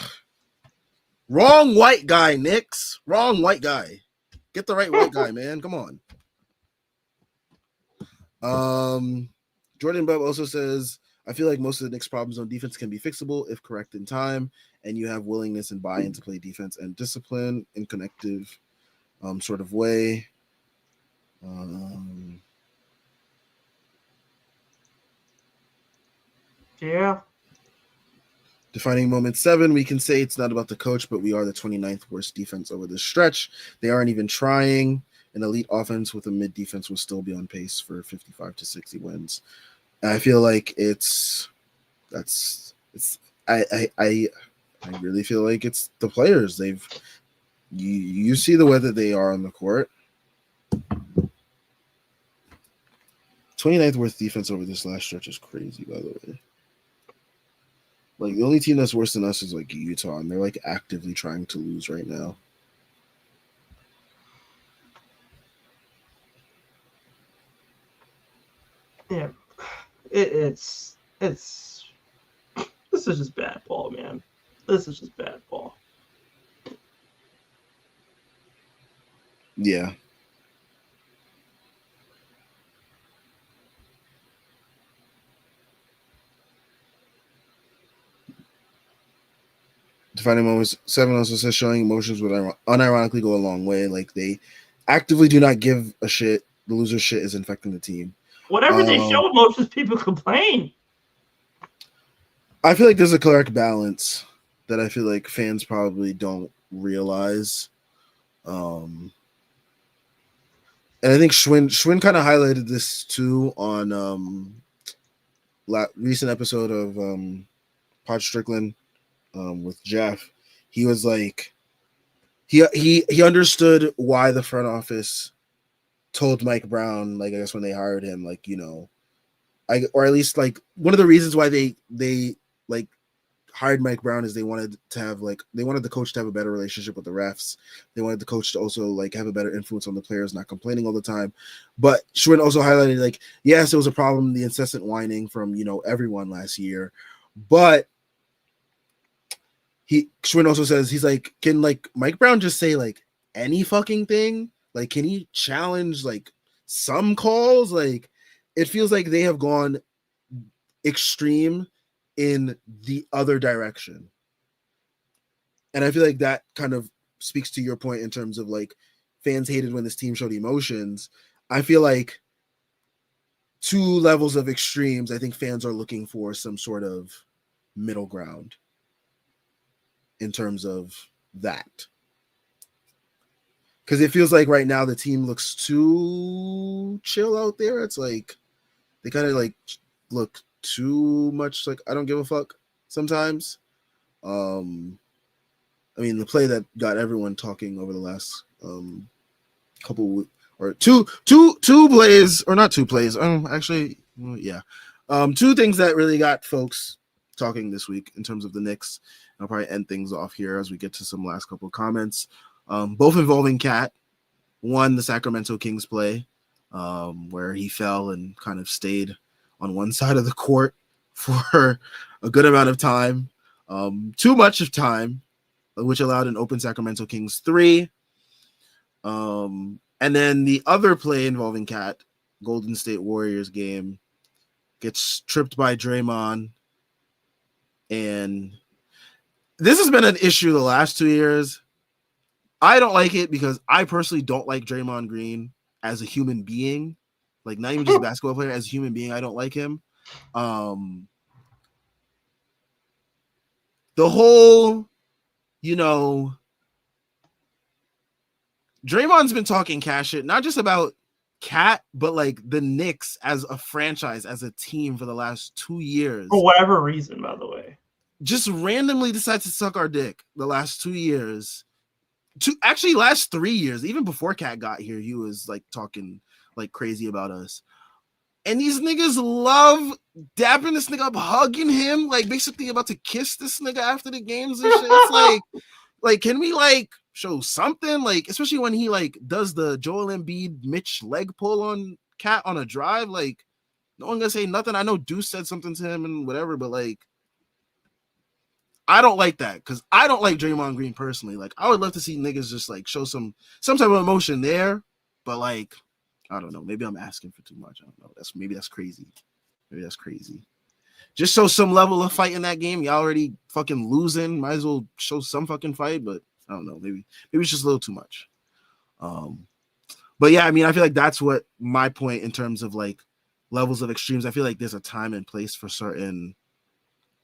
Wrong white guy, Knicks. Wrong white guy. Get the right white guy, man. Come on. Jordan Bub also says, I feel like most of the Knicks' problems on defense can be fixable if correct in time, and you have willingness and buy-in to play defense and discipline in connective sort of way. Yeah. Defining moment 7, we can say it's not about the coach, but we are the 29th worst defense over this stretch. They aren't even trying. An elite offense with a mid defense will still be on pace for 55 to 60 wins. And I feel like I really feel like it's the players. You see the way that they are on the court. 29th worst defense over this last stretch is crazy, by the way. Like, the only team that's worse than us is like Utah, and they're like actively trying to lose right now. Yeah. It's this is just bad ball, man. This is just bad ball. Yeah. Defining moments 7 also says showing emotions would unironically go a long way. Like, they actively do not give a shit. The loser shit is infecting the team. Whatever they show emotions, people complain. I feel like there's a correct balance that I feel like fans probably don't realize. And I think Schwinn kind of highlighted this too on recent episode of Pod Strickland with Jeff. He was like, he understood why the front office told Mike Brown, like, I guess when they hired him, like, or at least like one of the reasons why they like hired Mike Brown is they wanted the coach to have a better relationship with the refs. They wanted the coach to also like have a better influence on the players, not complaining all the time. But Schwinn also highlighted like, yes, it was a problem, the incessant whining from everyone last year, but Schwinn also says he's like, can like Mike Brown just say like any fucking thing? Like, can he challenge like some calls? Like, it feels like they have gone extreme in the other direction. And I feel like that kind of speaks to your point in terms of like fans hated when this team showed emotions. I feel like two levels of extremes. I think fans are looking for some sort of middle ground in terms of that. Because it feels like right now the team looks too chill out there. It's like they kind of like look too much like I don't give a fuck sometimes. I mean, the play that got everyone talking over the last couple or two plays, or not two plays. Actually, yeah, two things that really got folks talking this week in terms of the Knicks. I'll probably end things off here as we get to some last couple of comments, both involving Cat. One, the Sacramento Kings play, where he fell and kind of stayed on one side of the court for a good amount of time, too much of time, which allowed an open Sacramento Kings 3. And then the other play involving Cat, Golden State Warriors game, gets tripped by Draymond. And this has been an issue the last 2 years. I don't like it because I personally don't like Draymond Green as a human being. Like, not even just a basketball player, as a human being, I don't like him. The whole, Draymond's been talking cash shit, not just about Cat, but like the Knicks as a franchise, as a team for the last 2 years. For whatever reason, by the way. Just randomly decides to suck our dick the last 2 years. Actually, last 3 years, even before Cat got here, he was like talking like crazy about us. And these niggas love dapping this nigga up, hugging him, like basically about to kiss this nigga after the games and shit. It's like, can we like show something? Like, especially when he like does the Joel Embiid Mitch leg pull on Cat on a drive. Like, no one gonna say nothing. I know Deuce said something to him and whatever, but like, I don't like that because I don't like Draymond Green personally. Like, I would love to see niggas just like show some type of emotion there, but like, I don't know. Maybe I'm asking for too much. I don't know. That's crazy. Maybe that's crazy. Just show some level of fight in that game. Y'all already fucking losing. Might as well show some fucking fight, but I don't know. Maybe it's just a little too much. But yeah, I mean, I feel like that's what my point in terms of like levels of extremes. I feel like there's a time and place for certain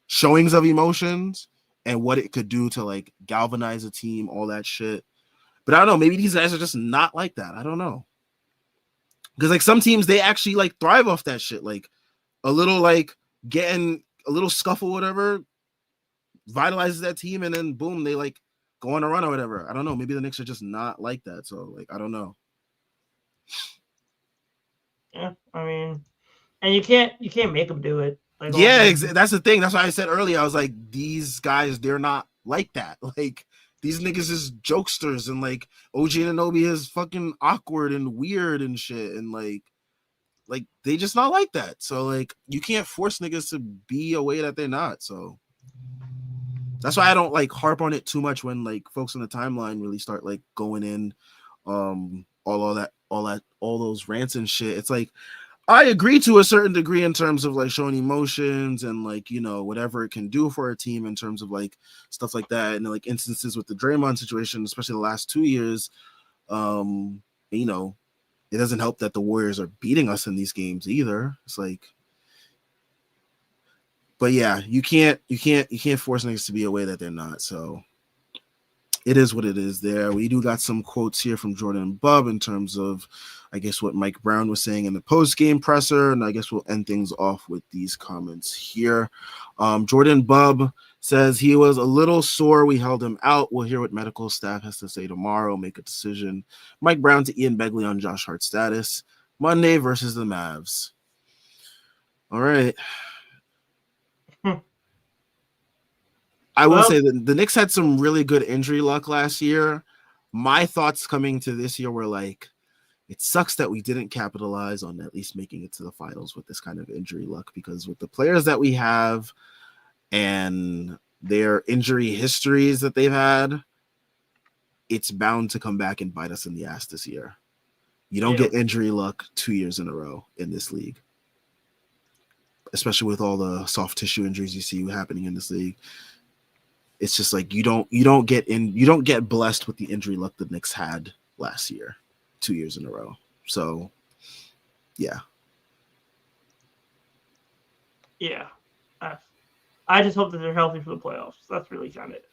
showings of emotions and what it could do to like galvanize a team, all that shit. But I don't know. Maybe these guys are just not like that. I don't know. Because like some teams, they actually like thrive off that shit. Like a little like getting a little scuffle, whatever, vitalizes that team, and then boom, they like go on a run or whatever. I don't know. Maybe the Knicks are just not like that. So like, I don't know. Yeah, I mean, and you can't make them do it. Like, yeah, that's the thing. That's why I said earlier. I was like, these guys, they're not like that. Like, these niggas is jokesters, and like OG Anunoby is fucking awkward and weird and shit, and like they just not like that. So like, you can't force niggas to be a way that they're not. So that's why I don't like harp on it too much when like folks on the timeline really start like going in, all those rants and shit. It's like, I agree to a certain degree in terms of like showing emotions and like, whatever it can do for a team in terms of like stuff like that. And like instances with the Draymond situation, especially the last 2 years, it doesn't help that the Warriors are beating us in these games either. It's like, but yeah, you can't force niggas to be a way that they're not. So it is what it is there. We do got some quotes here from Jordan Bub in terms of, I guess, what Mike Brown was saying in the post-game presser, and I guess we'll end things off with these comments here. Jordan Bub says he was a little sore. We held him out. We'll hear what medical staff has to say tomorrow, make a decision. Mike Brown to Ian Begley on Josh Hart's status. Monday versus the Mavs. All right. I will say that the Knicks had some really good injury luck last year. My thoughts coming to this year were like, it sucks that we didn't capitalize on at least making it to the finals with this kind of injury luck, because with the players that we have and their injury histories that they've had, it's bound to come back and bite us in the ass this year. You don't get injury luck 2 years in a row in this league, especially with all the soft tissue injuries you see happening in this league. It's just like you don't get blessed with the injury luck the Knicks had last year, 2 years in a row. So, yeah. Yeah. I just hope that they're healthy for the playoffs. That's really kind of it.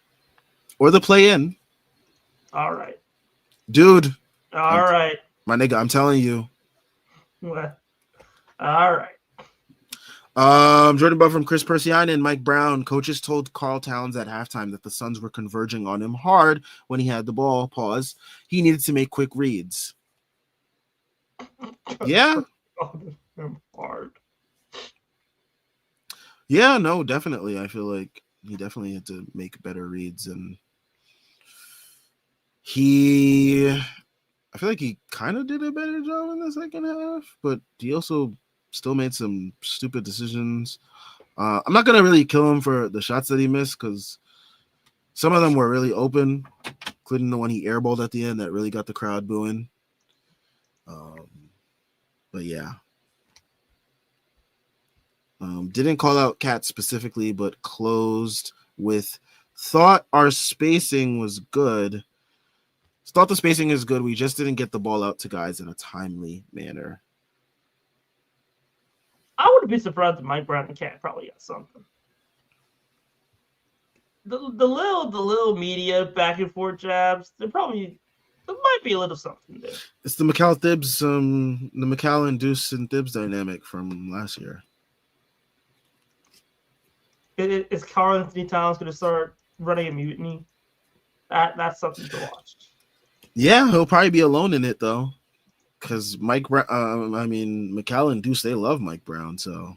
Or the play-in. All right. Dude. All right. My nigga, I'm telling you. Well, all right. Jordan Buff from Chris Persian and Mike Brown. Coaches told Carl Towns at halftime that the Suns were converging on him hard when he had the ball. Pause. He needed to make quick reads. Yeah. Hard. Yeah, no, definitely. I feel like he definitely had to make better reads, and I feel like he kind of did a better job in the second half, but he also still made some stupid decisions. I'm not going to really kill him for the shots that he missed, because some of them were really open, including the one he airballed at the end that really got the crowd booing. But yeah. Didn't call out Cat specifically, but closed with thought our spacing was good. Thought the spacing is good. We just didn't get the ball out to guys in a timely manner. I wouldn't be surprised if Mike Brown and Cat probably got something. The little media back and forth jabs, there might be a little something there. It's the McCall Thibs, the McCall and Deuce and Thibs dynamic from last year. Is Karl Anthony Towns going to start running a mutiny? That's something to watch. Yeah, he'll probably be alone in it though, because McCall and Deuce, they love Mike Brown. So,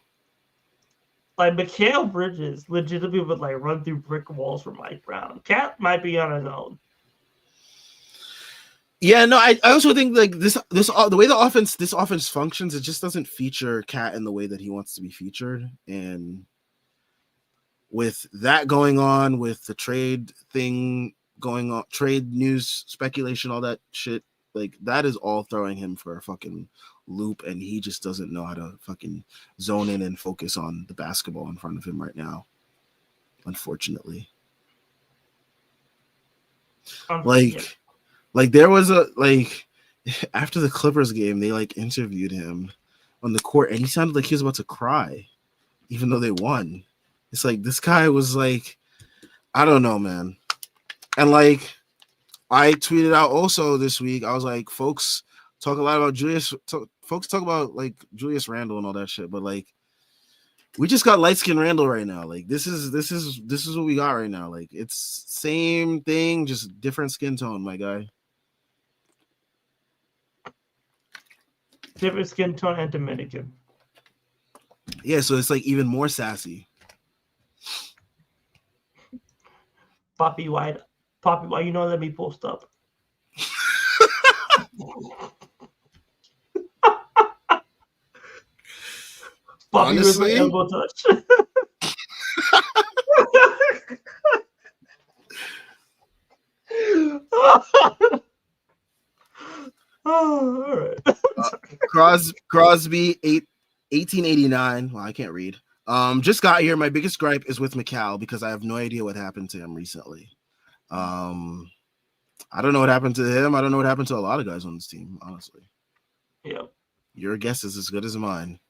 like, Mikal Bridges legitimately would like run through brick walls for Mike Brown. Cat might be on his own. Yeah, no, I also think like this the way this offense functions, it just doesn't feature Cat in the way that he wants to be featured. And with that going on, with the trade thing going on, trade news, speculation, all that shit, like that is all throwing him for a fucking loop, and he just doesn't know how to fucking zone in and focus on the basketball in front of him right now, unfortunately. Like there was after the Clippers game, they like interviewed him on the court, and he sounded like he was about to cry, even though they won. It's like this guy was like, I don't know, man. And like I tweeted out also this week, I was like, folks talk a lot about folks talk about like Julius Randle and all that shit, but like we just got light skin Randle right now. Like this is what we got right now. Like it's same thing, just different skin tone, my guy. Different skin tone and Dominican. Yeah, so it's like even more sassy. Poppy, why you know let me post up? Poppy was my elbow touch. Oh, all right. Crosby 1889. Well, I can't read. Just got here. My biggest gripe is with McCall because I have no idea what happened to him recently. I don't know what happened to him. I don't know what happened to a lot of guys on this team, honestly. Yep. Your guess is as good as mine.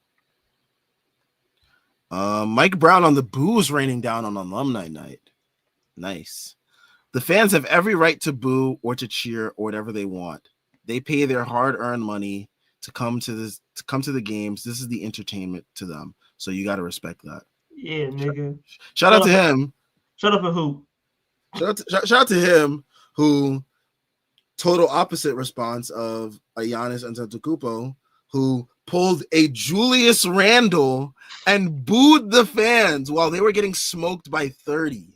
Mike Brown on the boos raining down on alumni night. Nice. The fans have every right to boo or to cheer or whatever they want. They pay their hard-earned money to come to the games. This is the entertainment to them. So you got to respect that. Yeah, nigga. Shout out to him. Shut up and who? Shout out to him who total opposite response of a Giannis Antetokounmpo who pulled a Julius Randle and booed the fans while they were getting smoked by 30.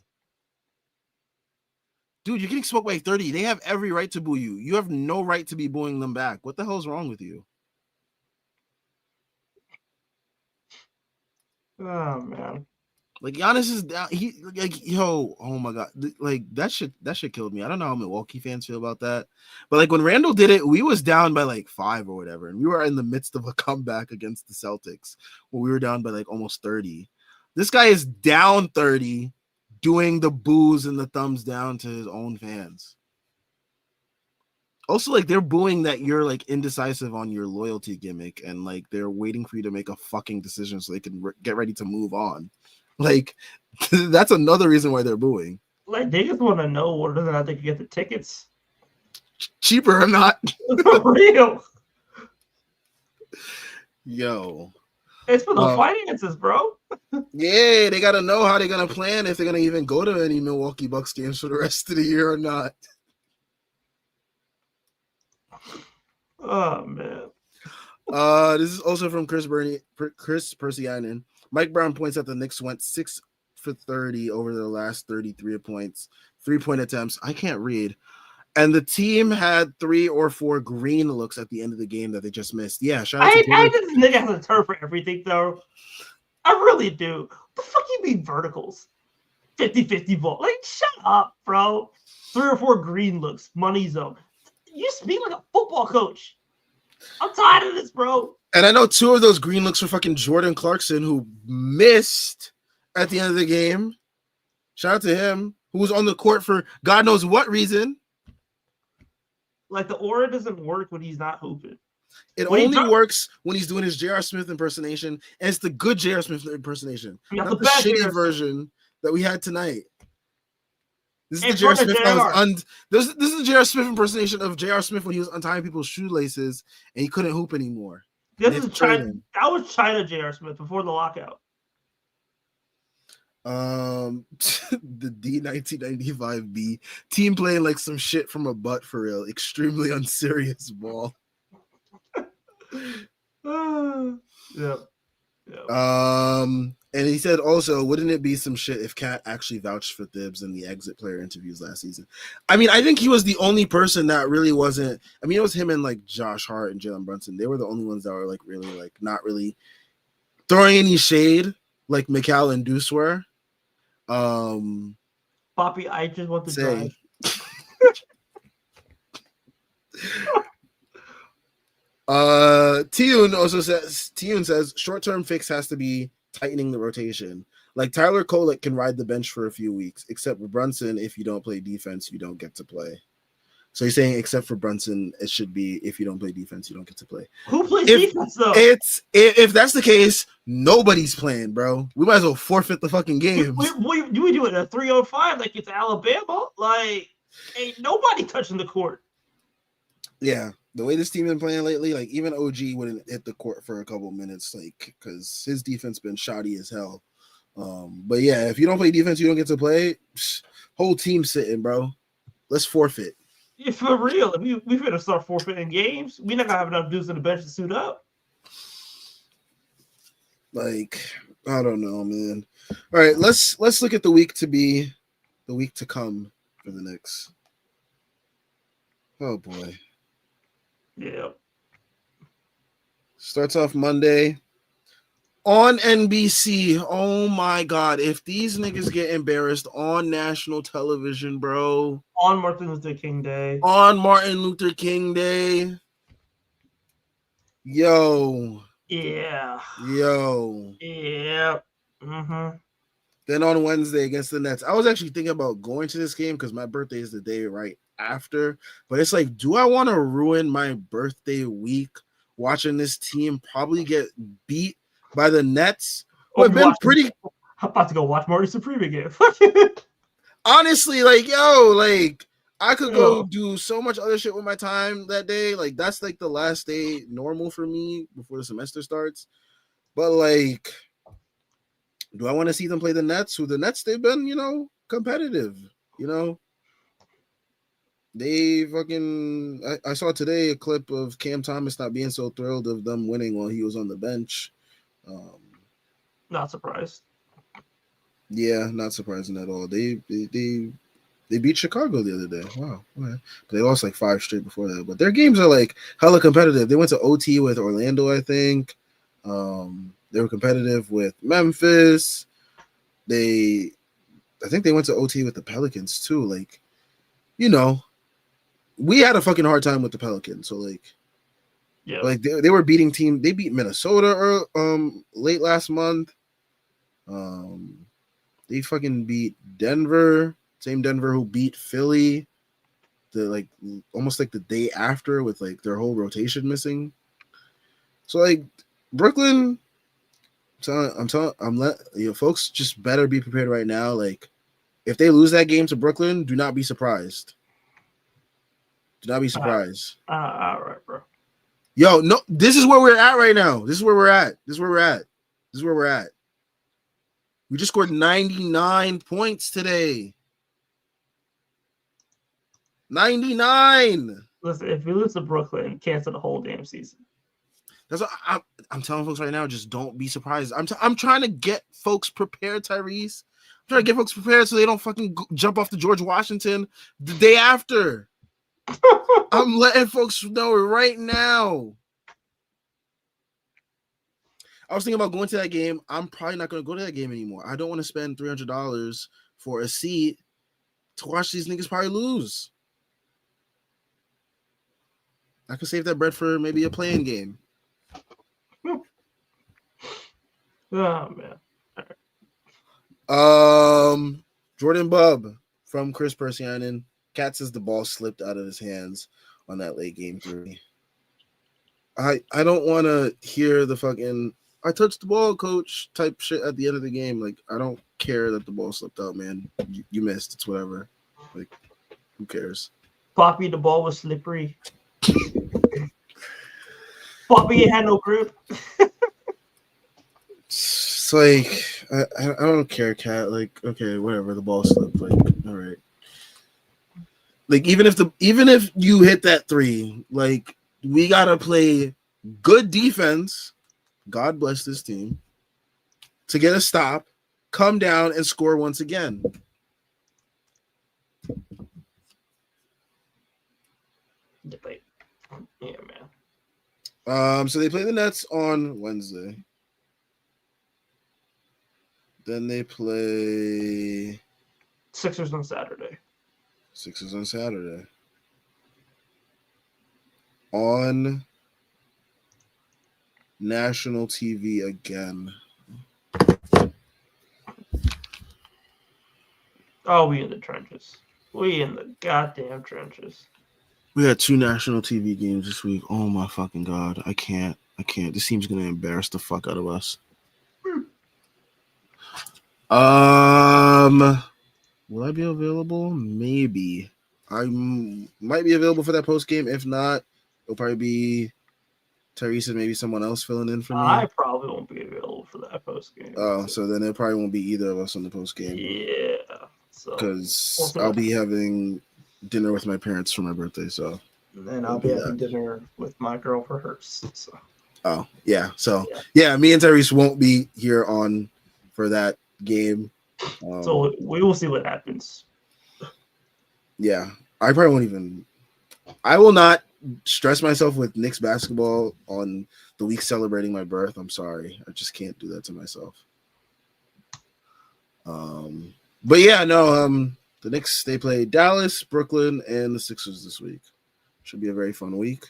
Dude, you're getting smoked by 30. They have every right to boo you. You have no right to be booing them back. What the hell's wrong with you? Oh man. Like Giannis is down. He like yo, oh my god, like that shit killed me. I don't know how Milwaukee fans feel about that, but like when Randall did it, we was down by like 5 or whatever, and we were in the midst of a comeback against the Celtics where we were down by like almost 30. This guy is down 30, doing the boos and the thumbs down to his own fans. Also, like they're booing that you're like indecisive on your loyalty gimmick, and like they're waiting for you to make a fucking decision so they can get ready to move on. Like that's another reason why they're booing. Like they just want to know whether or not they can get the tickets. Cheaper or not. For real. Yo. It's for the finances, bro. Yeah, they gotta know how they're gonna plan if they're gonna even go to any Milwaukee Bucks games for the rest of the year or not. Oh man. This is also from Chris Persianen. Mike Brown points out the Knicks went 6 for 30 over the last 33 points, 3-point attempts. I can't read. And the team had 3 or 4 green looks at the end of the game that they just missed. Yeah, shout out to I think this nigga has a term for everything, though. I really do. What the fuck you mean verticals? 50-50 ball. Like, shut up, bro. 3 or 4 green looks, money zone. You speak like a football coach. I'm tired of this, bro. And I know 2 of those green looks were fucking Jordan Clarkson, who missed at the end of the game. Shout out to him, who was on the court for God knows what reason. Like, the aura doesn't work when he's not hooping. It only works when he's doing his J.R. Smith impersonation, and it's the good J.R. Smith impersonation, not the shitty version that we had tonight. This is the J.R. Smith that was this is the J.R. Smith impersonation of J.R. Smith when he was untying people's shoelaces and he couldn't hoop anymore. This is China. That was China J.R. Smith before the lockout. The D1995B team playing like some shit from a butt for real. Extremely unserious ball. Yep. And he said also, wouldn't it be some shit if Cat actually vouched for Thibs in the exit player interviews last season? I mean, I think he was the only person that really wasn't. I mean, it was him and like Josh Hart and Jalen Brunson. They were the only ones that were like really like not really throwing any shade like Mikal and Deuce were. Poppy, I just want to drive. Tune says short-term fix has to be tightening the rotation. Like Tyler Kolek can ride the bench for a few weeks, except for Brunson, if you don't play defense, you don't get to play. So he's saying except for Brunson, it should be if you don't play defense, you don't get to play. Who plays defense though? If that's the case, nobody's playing, bro. We might as well forfeit the fucking games. We do it at 305 like it's Alabama. Like ain't nobody touching the court. Yeah. The way this team been playing lately, like even OG wouldn't hit the court for a couple minutes, like because his defense been shoddy as hell. But yeah, if you don't play defense, you don't get to play. Whole team sitting, bro. Let's forfeit. Yeah, for real. If we finna start forfeiting games, we not gonna have enough dudes on the bench to suit up. Like I don't know, man. All right, let's look at the week to come for the Knicks. Oh boy. Yeah. Starts off Monday on NBC. Oh my God. If these niggas get embarrassed on national television, bro. On Martin Luther King Day. Yo. Yeah. Yeah. Mm-hmm. Then on Wednesday against the Nets. I was actually thinking about going to this game because my birthday is the day right after. But it's like, do I want to ruin my birthday week watching this team probably get beat by the Nets? I'm about to go watch Marty Supreme again. Honestly, like, yo, like, I could go do so much other shit with my time that day. Like, that's like the last day normal for me before the semester starts. But like, do I want to see them play the Nets? Who the Nets, they've been, competitive, They fucking. I saw today a clip of Cam Thomas not being so thrilled of them winning while he was on the bench. Not surprised. Yeah, not surprising at all. They They beat Chicago the other day. Wow. Okay. But they lost like 5 straight before that. But their games are like hella competitive. They went to OT with Orlando, I think. They were competitive with Memphis. I think they went to OT with the Pelicans too. Like, we had a fucking hard time with the Pelicans. So Yeah. they were beating team. They beat Minnesota late last month. They fucking beat Denver. Same Denver who beat Philly. Almost like the day after with like their whole rotation missing. So like Brooklyn, folks just better be prepared right now. Like if they lose that game to Brooklyn, do not be surprised. Do not be surprised. All right, bro. Yo, no, this is where we're at right now. This is where we're at. We just scored 99 points today. 99. Listen, if we lose to Brooklyn, cancel the whole damn season. That's what I'm telling folks right now. Just don't be surprised. I'm trying to get folks prepared, Tyrese. I'm trying to get folks prepared so they don't fucking jump off to George Washington the day after. I'm letting folks know right now. I was thinking about going to that game. I'm probably not going to go to that game anymore. I don't want to spend $300 for a seat to watch these niggas probably lose. I could save that bread for maybe a playing game. Oh man. Jordan Bub from Chris Persianen. Cat says the ball slipped out of his hands on that late game 3. I don't want to hear the fucking I touched the ball, coach type shit at the end of the game. Like, I don't care that the ball slipped out, man. You missed. It's whatever. Like, who cares? Poppy, the ball was slippery. Poppy had no grip. It's like I don't care, Cat. Like, okay, whatever. The ball slipped. Like, all right. Like, even if you hit that 3, like, we gotta play good defense. God bless this team to get a stop, come down and score once again. Yeah, man. So they play the Nets on Wednesday. Then they play Sixers on Saturday. On national TV again. Oh, we in the trenches. We in the goddamn trenches. We had 2 national TV games this week. Oh my fucking God. I can't. This team's gonna embarrass the fuck out of us. Will I be available? Maybe. I might be available for that post game. If not, it'll probably be Tyrese and maybe someone else filling in for me. I probably won't be available for that post game. Oh, so then it probably won't be either of us on the post game. Yeah. Because I'll be having dinner with my parents for my birthday. So. And then I'll be having dinner with my girl for hers. So. Oh yeah. So yeah, me and Tyrese won't be here on for that game. So we will see what happens. Yeah, I probably won't even. I will not stress myself with Knicks basketball on the week celebrating my birth. I'm sorry, I just can't do that to myself. But yeah, no. The Knicks, they play Dallas, Brooklyn, and the Sixers this week. Should be a very fun week.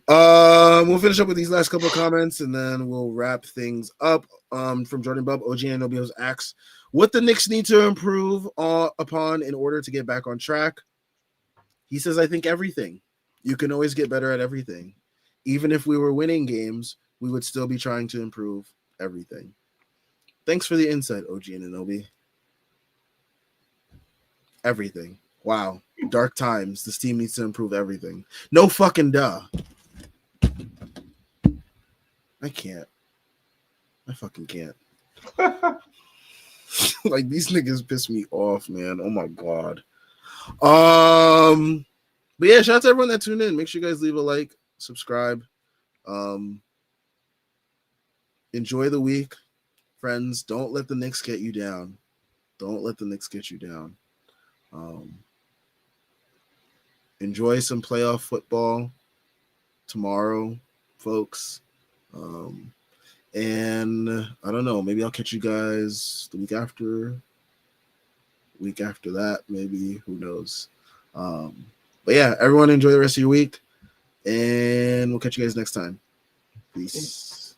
We'll finish up with these last couple of comments and then we'll wrap things up. From Jordan Bub, OG Anobio's asks what the Knicks need to improve upon in order to get back on track. He says, I think everything. You can always get better at everything. Even if we were winning games, we would still be trying to improve everything. Thanks for the insight, OG Ananobi. Everything. Wow. Dark times. This team needs to improve everything. No fucking duh. I can't. I fucking can't. Like, these niggas piss me off, man. Oh my God. But yeah, shout out to everyone that tuned in. Make sure you guys leave a like, subscribe. Enjoy the week. friends, don't let the Knicks get you down. Don't let the Knicks get you down. Um, enjoy some playoff football tomorrow, folks. Um, and I don't know, maybe I'll catch you guys the week after that, maybe. Who knows? But yeah, everyone enjoy the rest of your week, and we'll catch you guys next time. Peace.